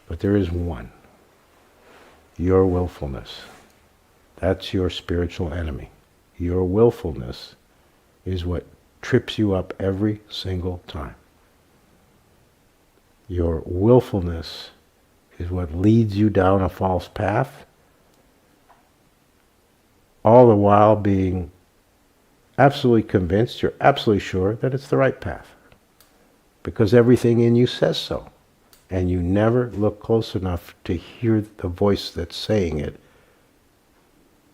But there is one. Your willfulness. That's your spiritual enemy. Your willfulness is what trips you up every single time. Your willfulness is what leads you down a false path, all the while being absolutely convinced, you're absolutely sure that it's the right path, because everything in you says so, and you never look close enough to hear the voice that's saying it,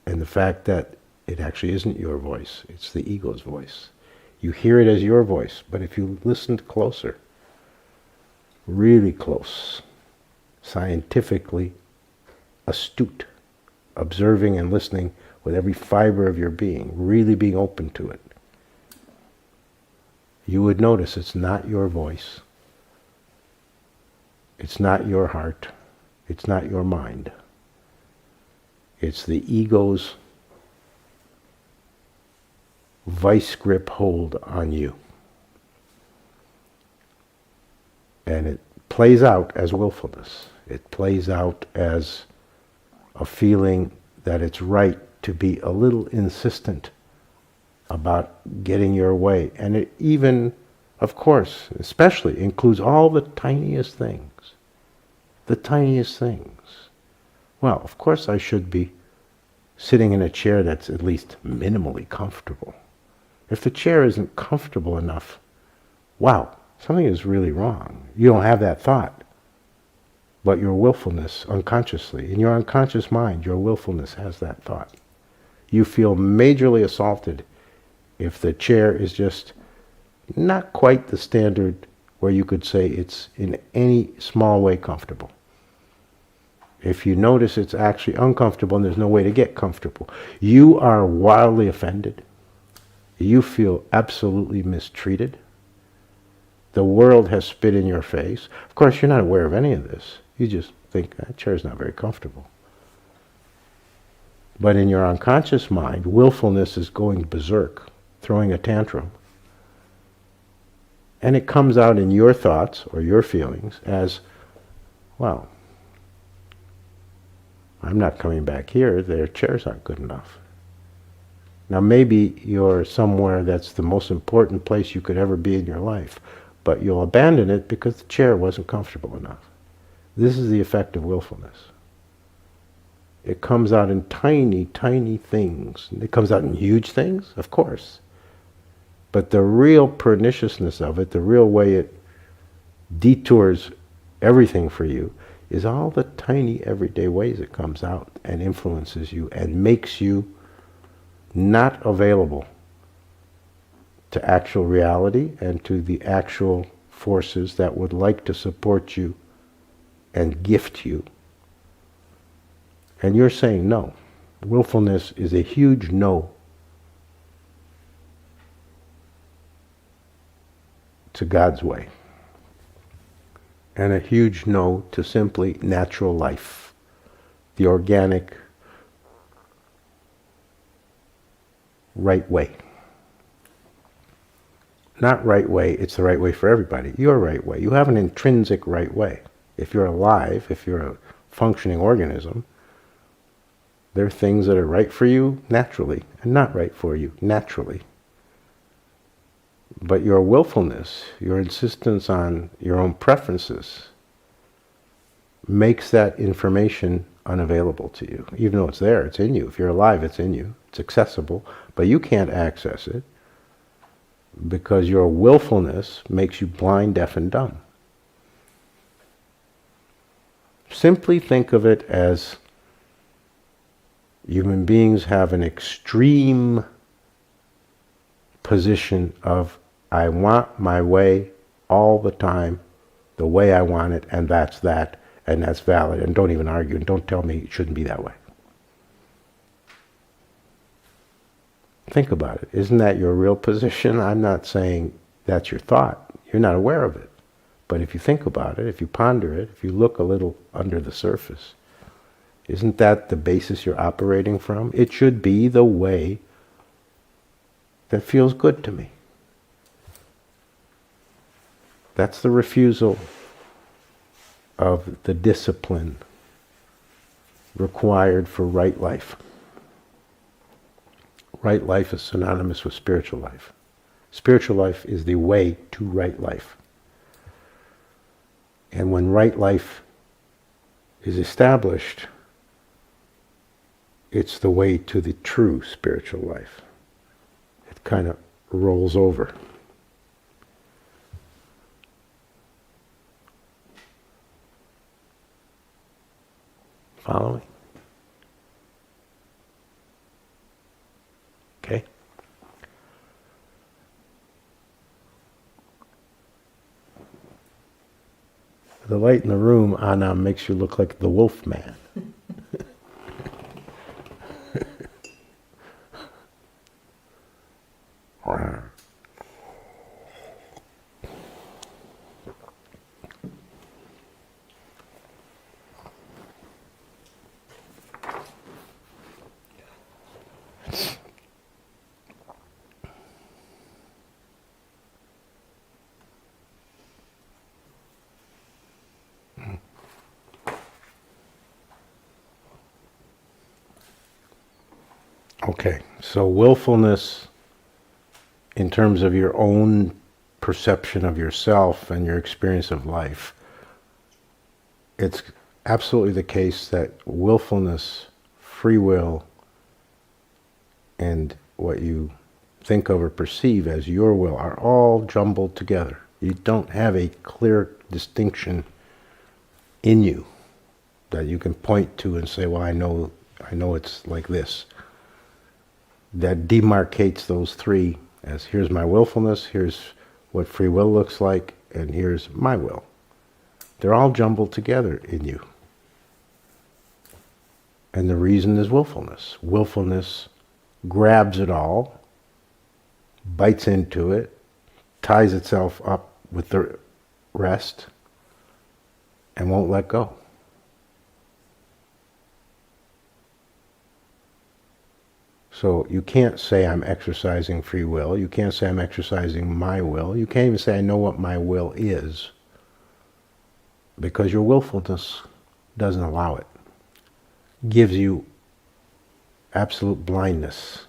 and the fact that it actually isn't your voice, it's the ego's voice. You hear it as your voice, but if you listened closer, really close, scientifically astute, observing and listening with every fiber of your being, really being open to it, you would notice it's not your voice. It's not your heart. It's not your mind. It's the ego's vice grip hold on you. And it plays out as willfulness. It plays out as a feeling that it's right to be a little insistent about getting your way. And it even, of course, especially includes all the tiniest things. The tiniest things. Well, of course I should be sitting in a chair that's at least minimally comfortable. If the chair isn't comfortable enough, wow, something is really wrong. You don't have that thought. But your willfulness, unconsciously, in your unconscious mind, your willfulness has that thought. You feel majorly assaulted if the chair is just not quite the standard where you could say it's in any small way comfortable. If you notice it's actually uncomfortable and there's no way to get comfortable, you are wildly offended. You feel absolutely mistreated. The world has spit in your face. Of course, you're not aware of any of this. You just think that chair's not very comfortable. But in your unconscious mind, willfulness is going berserk, throwing a tantrum. And it comes out in your thoughts or your feelings as, well, I'm not coming back here, their chairs aren't good enough. Now maybe you're somewhere that's the most important place you could ever be in your life, but you'll abandon it because the chair wasn't comfortable enough. This is the effect of willfulness. It comes out in tiny, tiny things. It comes out in huge things, of course. But the real perniciousness of it, the real way it detours everything for you, is all the tiny everyday ways it comes out and influences you and makes you not available to actual reality and to the actual forces that would like to support you and gift you. And you're saying no. Willfulness is a huge no to God's way. And a huge no to simply natural life, the organic, right way. Not right way, it's the right way for everybody. Your right way. You have an intrinsic right way. If you're alive, if you're a functioning organism, there are things that are right for you naturally and not right for you naturally. But your willfulness, your insistence on your own preferences, makes that information unavailable to you. Even though it's there, it's in you. If you're alive, it's in you. It's accessible, but you can't access it because your willfulness makes you blind, deaf, and dumb. Simply think of it as human beings have an extreme position of, I want my way all the time, the way I want it, and that's valid, and don't even argue, and don't tell me it shouldn't be that way. Think about it. Isn't that your real position? I'm not saying that's your thought. You're not aware of it. But if you think about it, if you ponder it, if you look a little under the surface, isn't that the basis you're operating from? It should be the way that feels good to me. That's the refusal of the discipline required for right life. Right life is synonymous with spiritual life. Spiritual life is the way to right life. And when right life is established, it's the way to the true spiritual life. It kind of rolls over. Following? Okay? The light in the room, Anam, makes you look like the wolf man. Okay, so willfulness, in terms of your own perception of yourself and your experience of life, it's absolutely the case that willfulness, free will, and what you think of or perceive as your will are all jumbled together. You don't have a clear distinction in you that you can point to and say, well, I know it's like this. That demarcates those three as here's my willfulness, here's what free will looks like, and here's my will. They're all jumbled together in you. And the reason is willfulness. Willfulness grabs it all, bites into it, ties itself up with the rest, and won't let go. So you can't say I'm exercising free will. You can't say I'm exercising my will. You can't even say I know what my will is, because your willfulness doesn't allow it. Gives you absolute blindness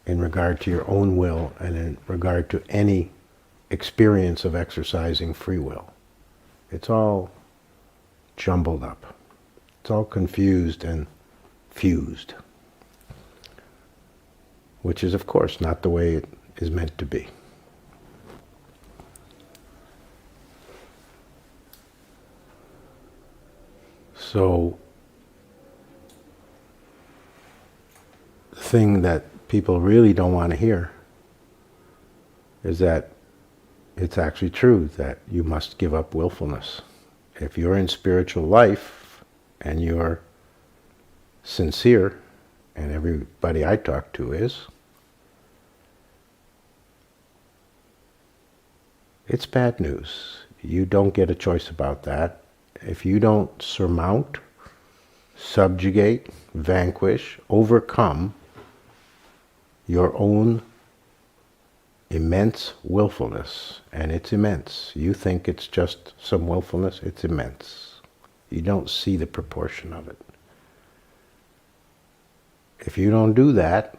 in regard to your own will and in regard to any experience of exercising free will. It's all jumbled up. It's all confused and fused, which is, of course, not the way it is meant to be. So, the thing that people really don't want to hear is that it's actually true that you must give up willfulness. If you're in spiritual life and you're sincere, and everybody I talk to is, it's bad news. You don't get a choice about that. If you don't surmount, subjugate, vanquish, overcome your own immense willfulness, and it's immense. You think it's just some willfulness, it's immense. You don't see the proportion of it. If you don't do that,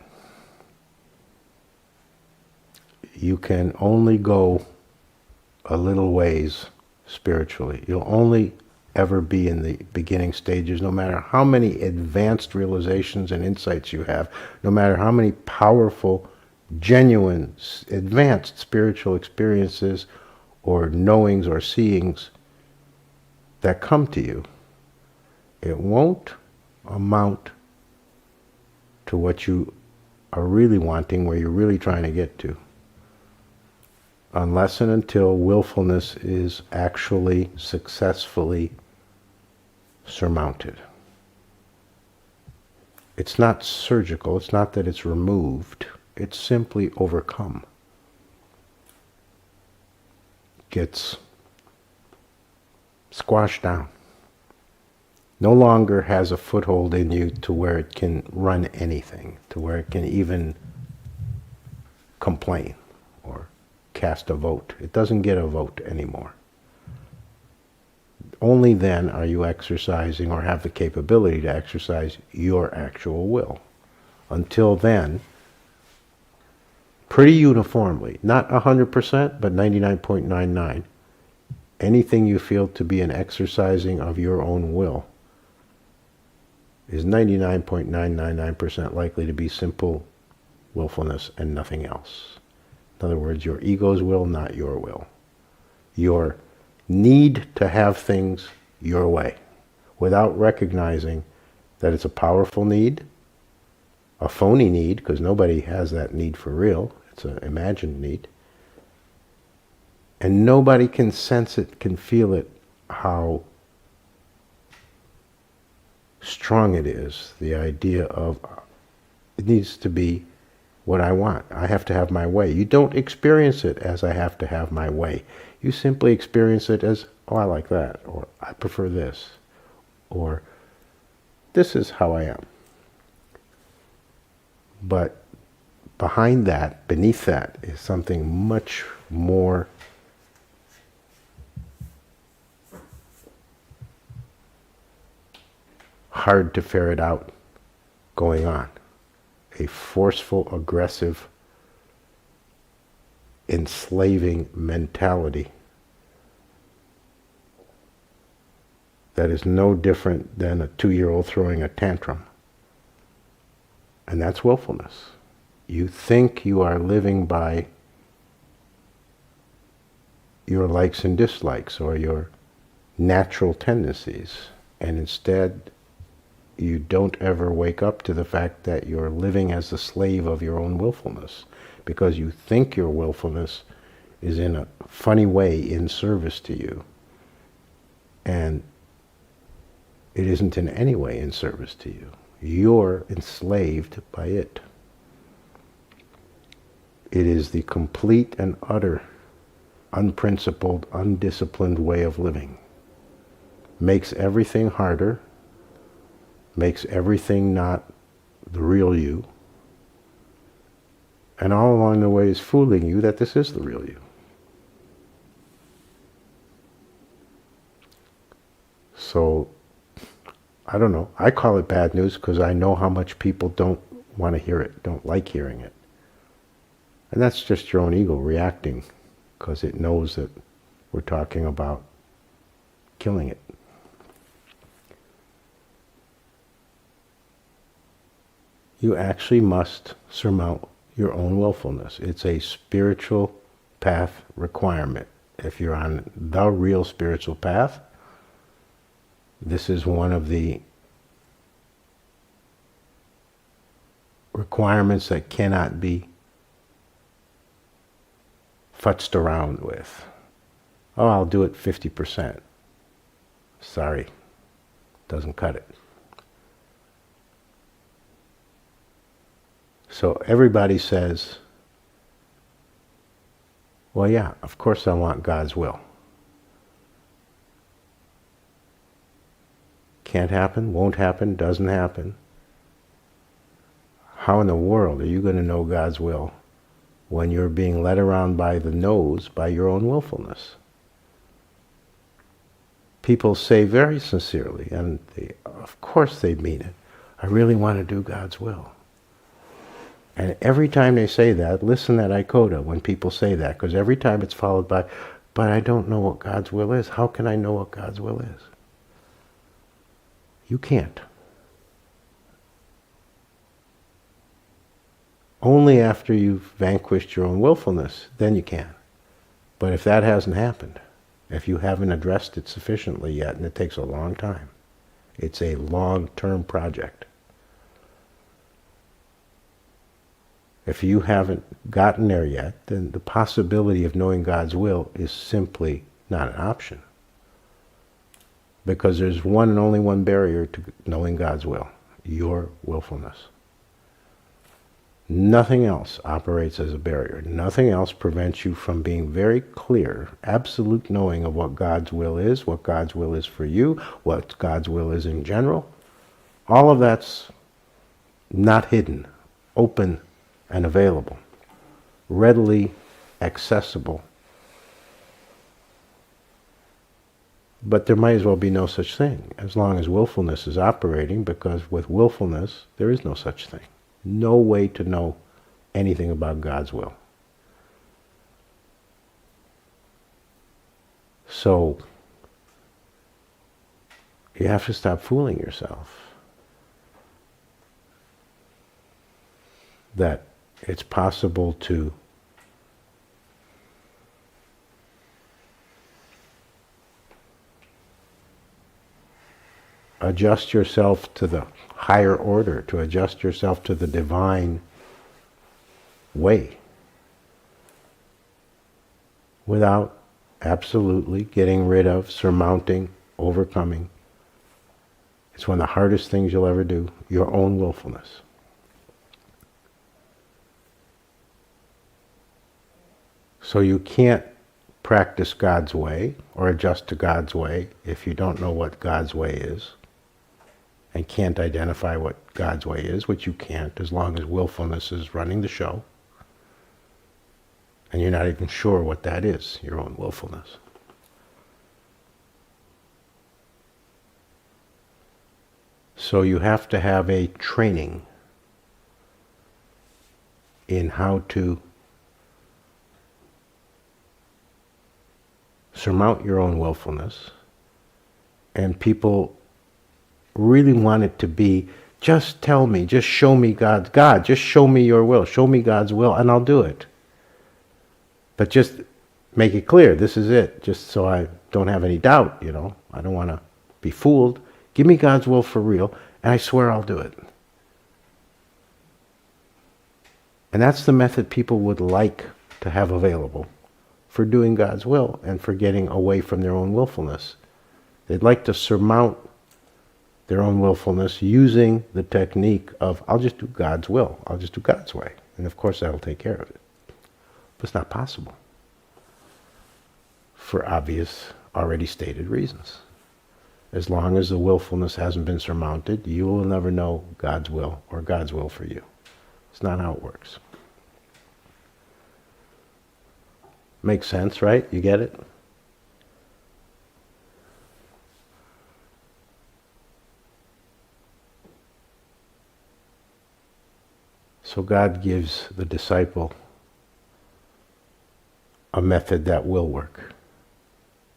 you can only go a little ways spiritually. You'll only ever be in the beginning stages, no matter how many advanced realizations and insights you have, no matter how many powerful, genuine, advanced spiritual experiences or knowings or seeings that come to you. It won't amount to what you are really wanting, where you're really trying to get to, unless and until willfulness is actually successfully surmounted. It's not surgical, it's not that it's removed, it's simply overcome. Gets squashed down. No longer has a foothold in you to where it can run anything, to where it can even complain or cast a vote. It doesn't get a vote anymore. Only then are you exercising or have the capability to exercise your actual will. Until then, pretty uniformly, not 100%, but 99.99, anything you feel to be an exercising of your own will is 99.999% likely to be simple willfulness and nothing else. In other words, your ego's will, not your will. Your need to have things your way, without recognizing that it's a powerful need, a phony need, because nobody has that need for real. It's an imagined need. And nobody can sense it, can feel it, how strong it is, the idea of it needs to be what I want. I have to have my way. You don't experience it as I have to have my way. You simply experience it as, oh, I like that, or I prefer this, or this is how I am. But behind that, beneath that, is something much more hard to ferret out, going on. A forceful, aggressive, enslaving mentality that is no different than a 2-year-old throwing a tantrum. And that's willfulness. You think you are living by your likes and dislikes or your natural tendencies, and instead you don't ever wake up to the fact that you're living as the slave of your own willfulness, because you think your willfulness is in a funny way in service to you, and it isn't in any way in service to you. You're enslaved by it. It is the complete and utter unprincipled, undisciplined way of living. Makes everything harder, makes everything not the real you, and all along the way is fooling you that this is the real you. So, I don't know. I call it bad news because I know how much people don't want to hear it, don't like hearing it. And that's just your own ego reacting because it knows that we're talking about killing it. You actually must surmount your own willfulness. It's a spiritual path requirement. If you're on the real spiritual path, this is one of the requirements that cannot be futzed around with. Oh, I'll do it 50%. Sorry, doesn't cut it. So everybody says, well, yeah, of course I want God's will. Can't happen, won't happen, doesn't happen. How in the world are you going to know God's will when you're being led around by the nose by your own willfulness? People say very sincerely, and of course they mean it, I really want to do God's will. And every time they say that, listen at Ikoda when people say that, because every time it's followed by, but I don't know what God's will is. How can I know what God's will is? You can't. Only after you've vanquished your own willfulness, then you can. But if that hasn't happened, if you haven't addressed it sufficiently yet, and it takes a long time, it's a long-term project. If you haven't gotten there yet, then the possibility of knowing God's will is simply not an option. Because there's one and only one barrier to knowing God's will: your willfulness. Nothing else operates as a barrier. Nothing else prevents you from being very clear, absolute knowing of what God's will is, what God's will is for you, what God's will is in general. All of that's not hidden, open and available, readily accessible. But there might as well be no such thing as long as willfulness is operating, because with willfulness there is no such thing. No way to know anything about God's will. So you have to stop fooling yourself that it's possible to adjust yourself to the higher order, to adjust yourself to the divine way, without absolutely getting rid of, surmounting, overcoming. It's one of the hardest things you'll ever do, your own willfulness. So you can't practice God's way or adjust to God's way if you don't know what God's way is, and can't identify what God's way is, which you can't as long as willfulness is running the show, and you're not even sure what that is, your own willfulness. So you have to have a training in how to surmount your own willfulness, and people really want it to be, just tell me, just show me God, just show me your will, show me God's will, and I'll do it. But just make it clear, this is it, just so I don't have any doubt, I don't want to be fooled. Give me God's will for real, and I swear I'll do it. And that's the method people would like to have available for doing God's will and for getting away from their own willfulness. They'd like to surmount their own willfulness using the technique of, I'll just do God's will, I'll just do God's way. And of course that'll take care of it. But it's not possible, for obvious, already stated reasons. As long as the willfulness hasn't been surmounted, you will never know God's will or God's will for you. It's not how it works. Makes sense, right? You get it? So God gives the disciple a method that will work,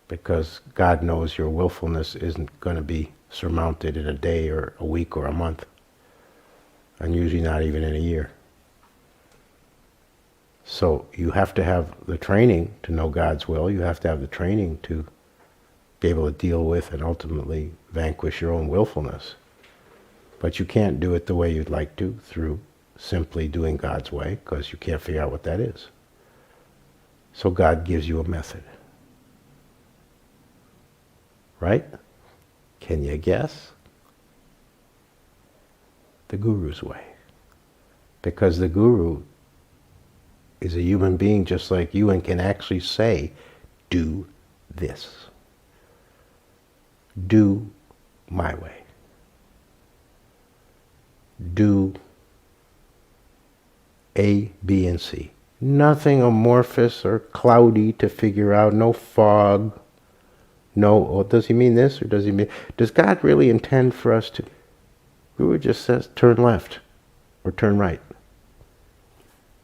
because God knows your willfulness isn't going to be surmounted in a day or a week or a month, and usually not even in a year. So you have to have the training to know God's will. You have to have the training to be able to deal with and ultimately vanquish your own willfulness. But you can't do it the way you'd like to, through simply doing God's way, because you can't figure out what that is. So God gives you a method. Right? Can you guess? The Guru's way. Because the Guru is a human being just like you and can actually say, do this. Do my way. Do A, B, and C. Nothing amorphous or cloudy to figure out, no fog, no, oh, does he mean this or does he mean, does God really intend for us to, Guru just says turn left or turn right.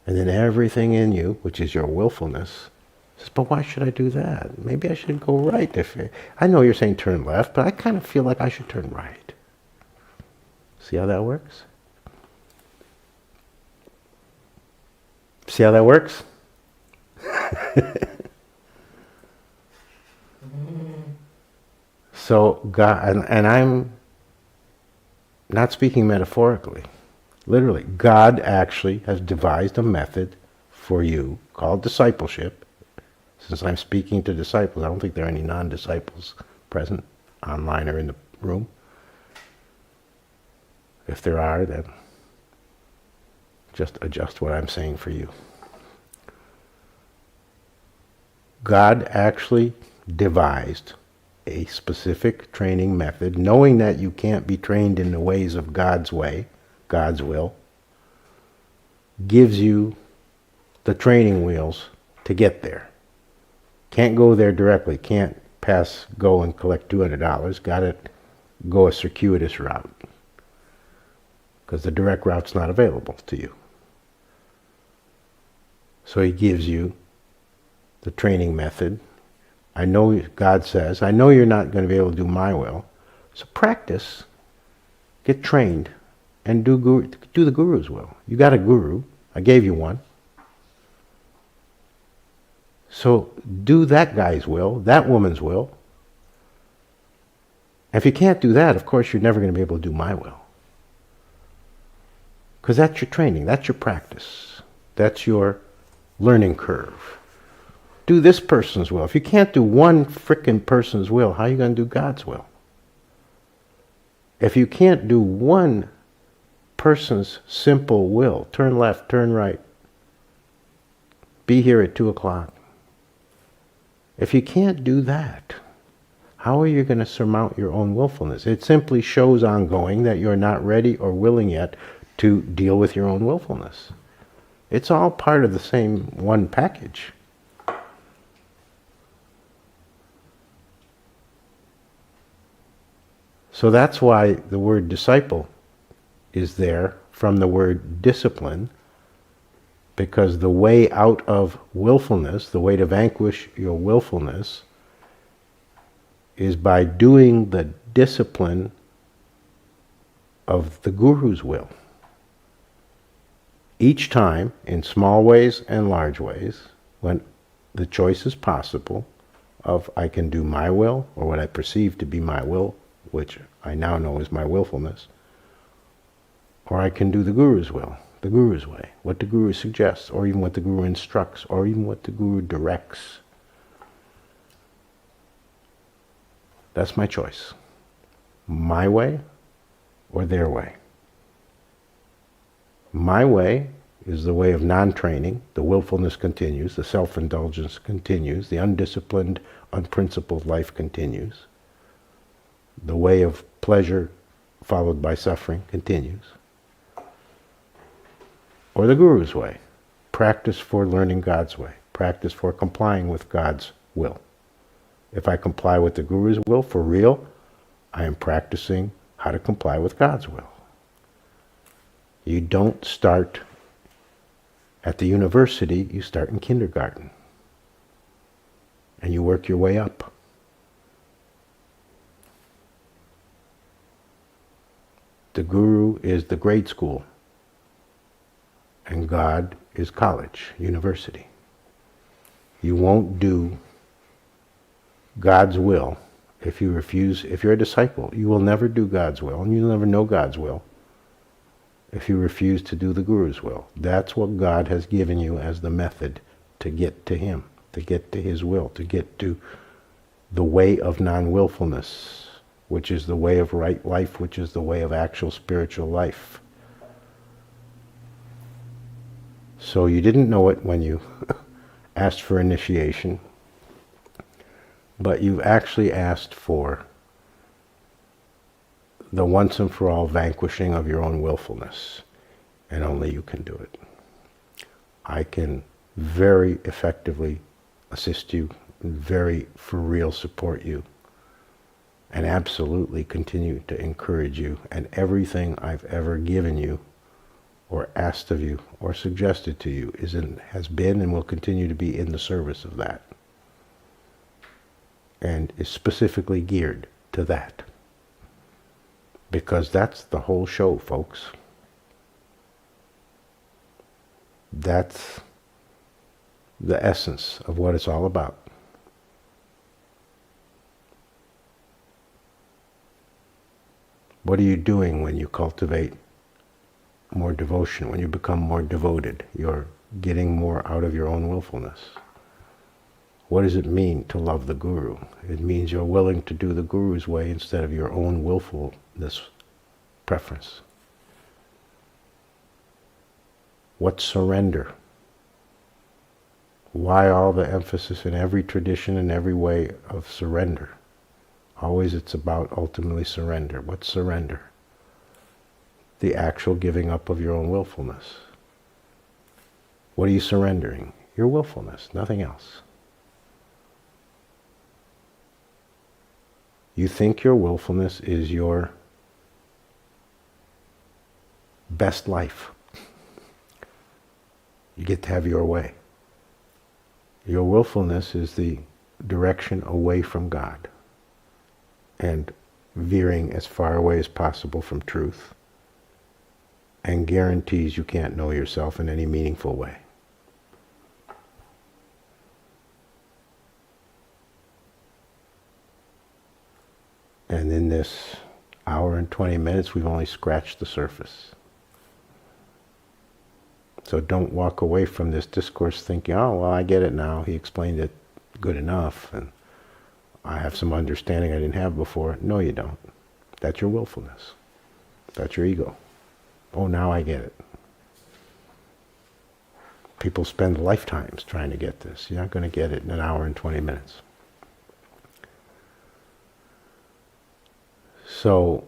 And then everything in you, which is your willfulness, says, but why should I do that? Maybe I should go right. I know you're saying turn left, but I kind of feel like I should turn right. See how that works? See how that works? So God, and I'm not speaking metaphorically. Literally, God actually has devised a method for you called discipleship. Since I'm speaking to disciples, I don't think there are any non-disciples present online or in the room. If there are, then just adjust what I'm saying for you. God actually devised a specific training method, knowing that you can't be trained in the ways of God's way, God's will, gives you the training wheels to get there. Can't go there directly, can't go and collect $200, gotta go a circuitous route, because the direct route's not available to you. So he gives you the training method. I know, God says, I know you're not going to be able to do my will, so practice, get trained, and do the Guru's will. You got a Guru, I gave you one. So do that guy's will, that woman's will. And if you can't do that, of course you're never going to be able to do my will. Because that's your training, that's your practice, that's your learning curve. Do this person's will. If you can't do one frickin' person's will, how are you going to do God's will? If you can't do one person's simple will, turn left, turn right, be here at 2 o'clock. If you can't do that, how are you going to surmount your own willfulness? It simply shows ongoing that you're not ready or willing yet to deal with your own willfulness. It's all part of the same one package. So that's why the word disciple is there from the word discipline, Because the way out of willfulness, the way to vanquish your willfulness, is by doing the discipline of the Guru's will. Each time, in small ways and large ways, when the choice is possible of I can do my will, or what I perceive to be my will, which I now know is my willfulness, or I can do the Guru's will, the Guru's way, what the Guru suggests, or even what the Guru instructs, or even what the Guru directs. That's my choice. My way or their way. My way is the way of non-training. The willfulness continues, the self-indulgence continues, the undisciplined, unprincipled life continues. The way of pleasure followed by suffering continues. Or the Guru's way. Practice for learning God's way. Practice for complying with God's will. If I comply with the Guru's will for real, I am practicing how to comply with God's will. You don't start at the university, you start in kindergarten. And you work your way up. The Guru is the grade school. And God is college, university. You won't do God's will if you refuse. If you're a disciple, you will never do God's will, and you'll never know God's will if you refuse to do the Guru's will. That's what God has given you as the method to get to Him, to get to His will, to get to the way of non-willfulness, which is the way of right life, which is the way of actual spiritual life. So you didn't know it when you asked for initiation, but you've actually asked for the once and for all vanquishing of your own willfulness, and only you can do it. I can very effectively assist you, very for real support you, and absolutely continue to encourage you, and everything I've ever given you or asked of you or suggested to you has been and will continue to be in the service of that, and is specifically geared to that. Because that's the whole show, folks. That's the essence of what it's all about. What are you doing when you cultivate more devotion, when you become more devoted? You're getting more out of your own willfulness. What does it mean to love the Guru? It means you're willing to do the Guru's way instead of your own willfulness preference. What's surrender? Why all the emphasis in every tradition and every way of surrender? Always it's about ultimately surrender. What's surrender? The actual giving up of your own willfulness. What are you surrendering? Your willfulness, nothing else. You think your willfulness is your best life. You get to have your way. Your willfulness is the direction away from God and veering as far away as possible from truth, and guarantees you can't know yourself in any meaningful way. And in this hour and 20 minutes, we've only scratched the surface. So don't walk away from this discourse thinking, oh, well, I get it now. He explained it good enough, and I have some understanding I didn't have before. No, you don't. That's your willfulness. That's your ego. Oh, now I get it. People spend lifetimes trying to get this. You're not going to get it in an hour and 20 minutes. So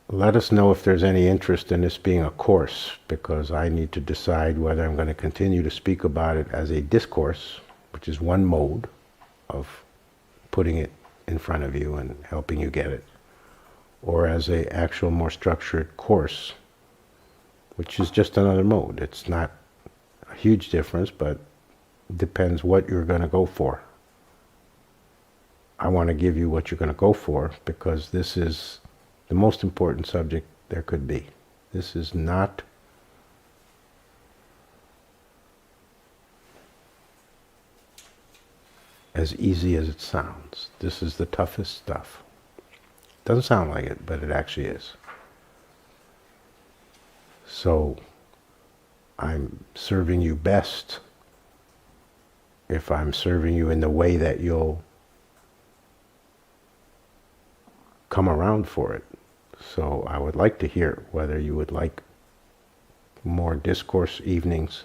let us know if there's any interest in this being a course, because I need to decide whether I'm going to continue to speak about it as a discourse, which is one mode of putting it in front of you and helping you get it, or as a actual more structured course, which is just another mode. It's not a huge difference, but depends what you're going to go for. I want to give you what you're going to go for, because this is the most important subject there could be. This is not as easy as it sounds. This is the toughest stuff. Doesn't sound like it, but it actually is. So I'm serving you best if I'm serving you in the way that you'll come around for it. So I would like to hear whether you would like more discourse evenings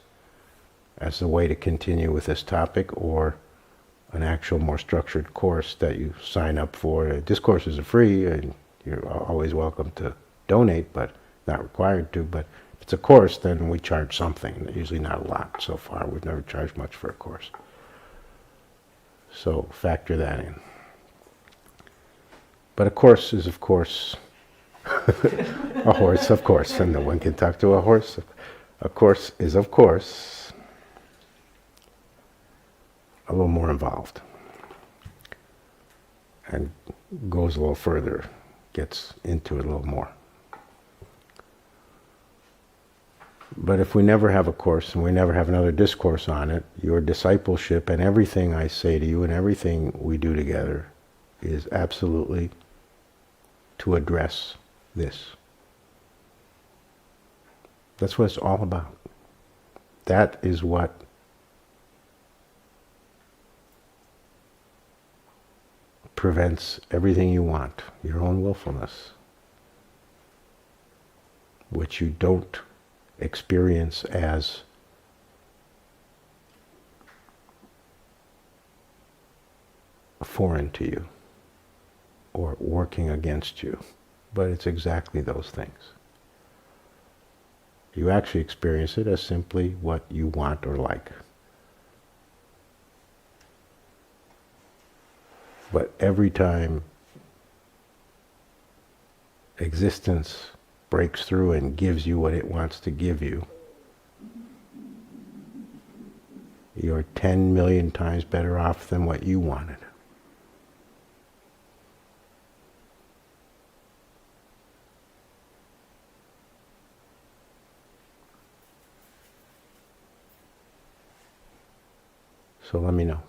as a way to continue with this topic, or an actual more structured course that you sign up for. Discourses are free, and you're always welcome to donate, but not required to. But if it's a course, then we charge something, usually not a lot so far. We've never charged much for a course. So factor that in. But a course is, of course, a horse, of course, and no one can talk to a horse. A course is, of course, a little more involved and goes a little further, gets into it a little more. But if we never have a course and we never have another discourse on it, your discipleship and everything I say to you and everything we do together is absolutely to address this. That's what it's all about. That is what prevents everything you want, your own willfulness, which you don't experience as foreign to you or working against you, but it's exactly those things. You actually experience it as simply what you want or like. But every time existence breaks through and gives you what it wants to give you, you're 10 million times better off than what you wanted. So let me know.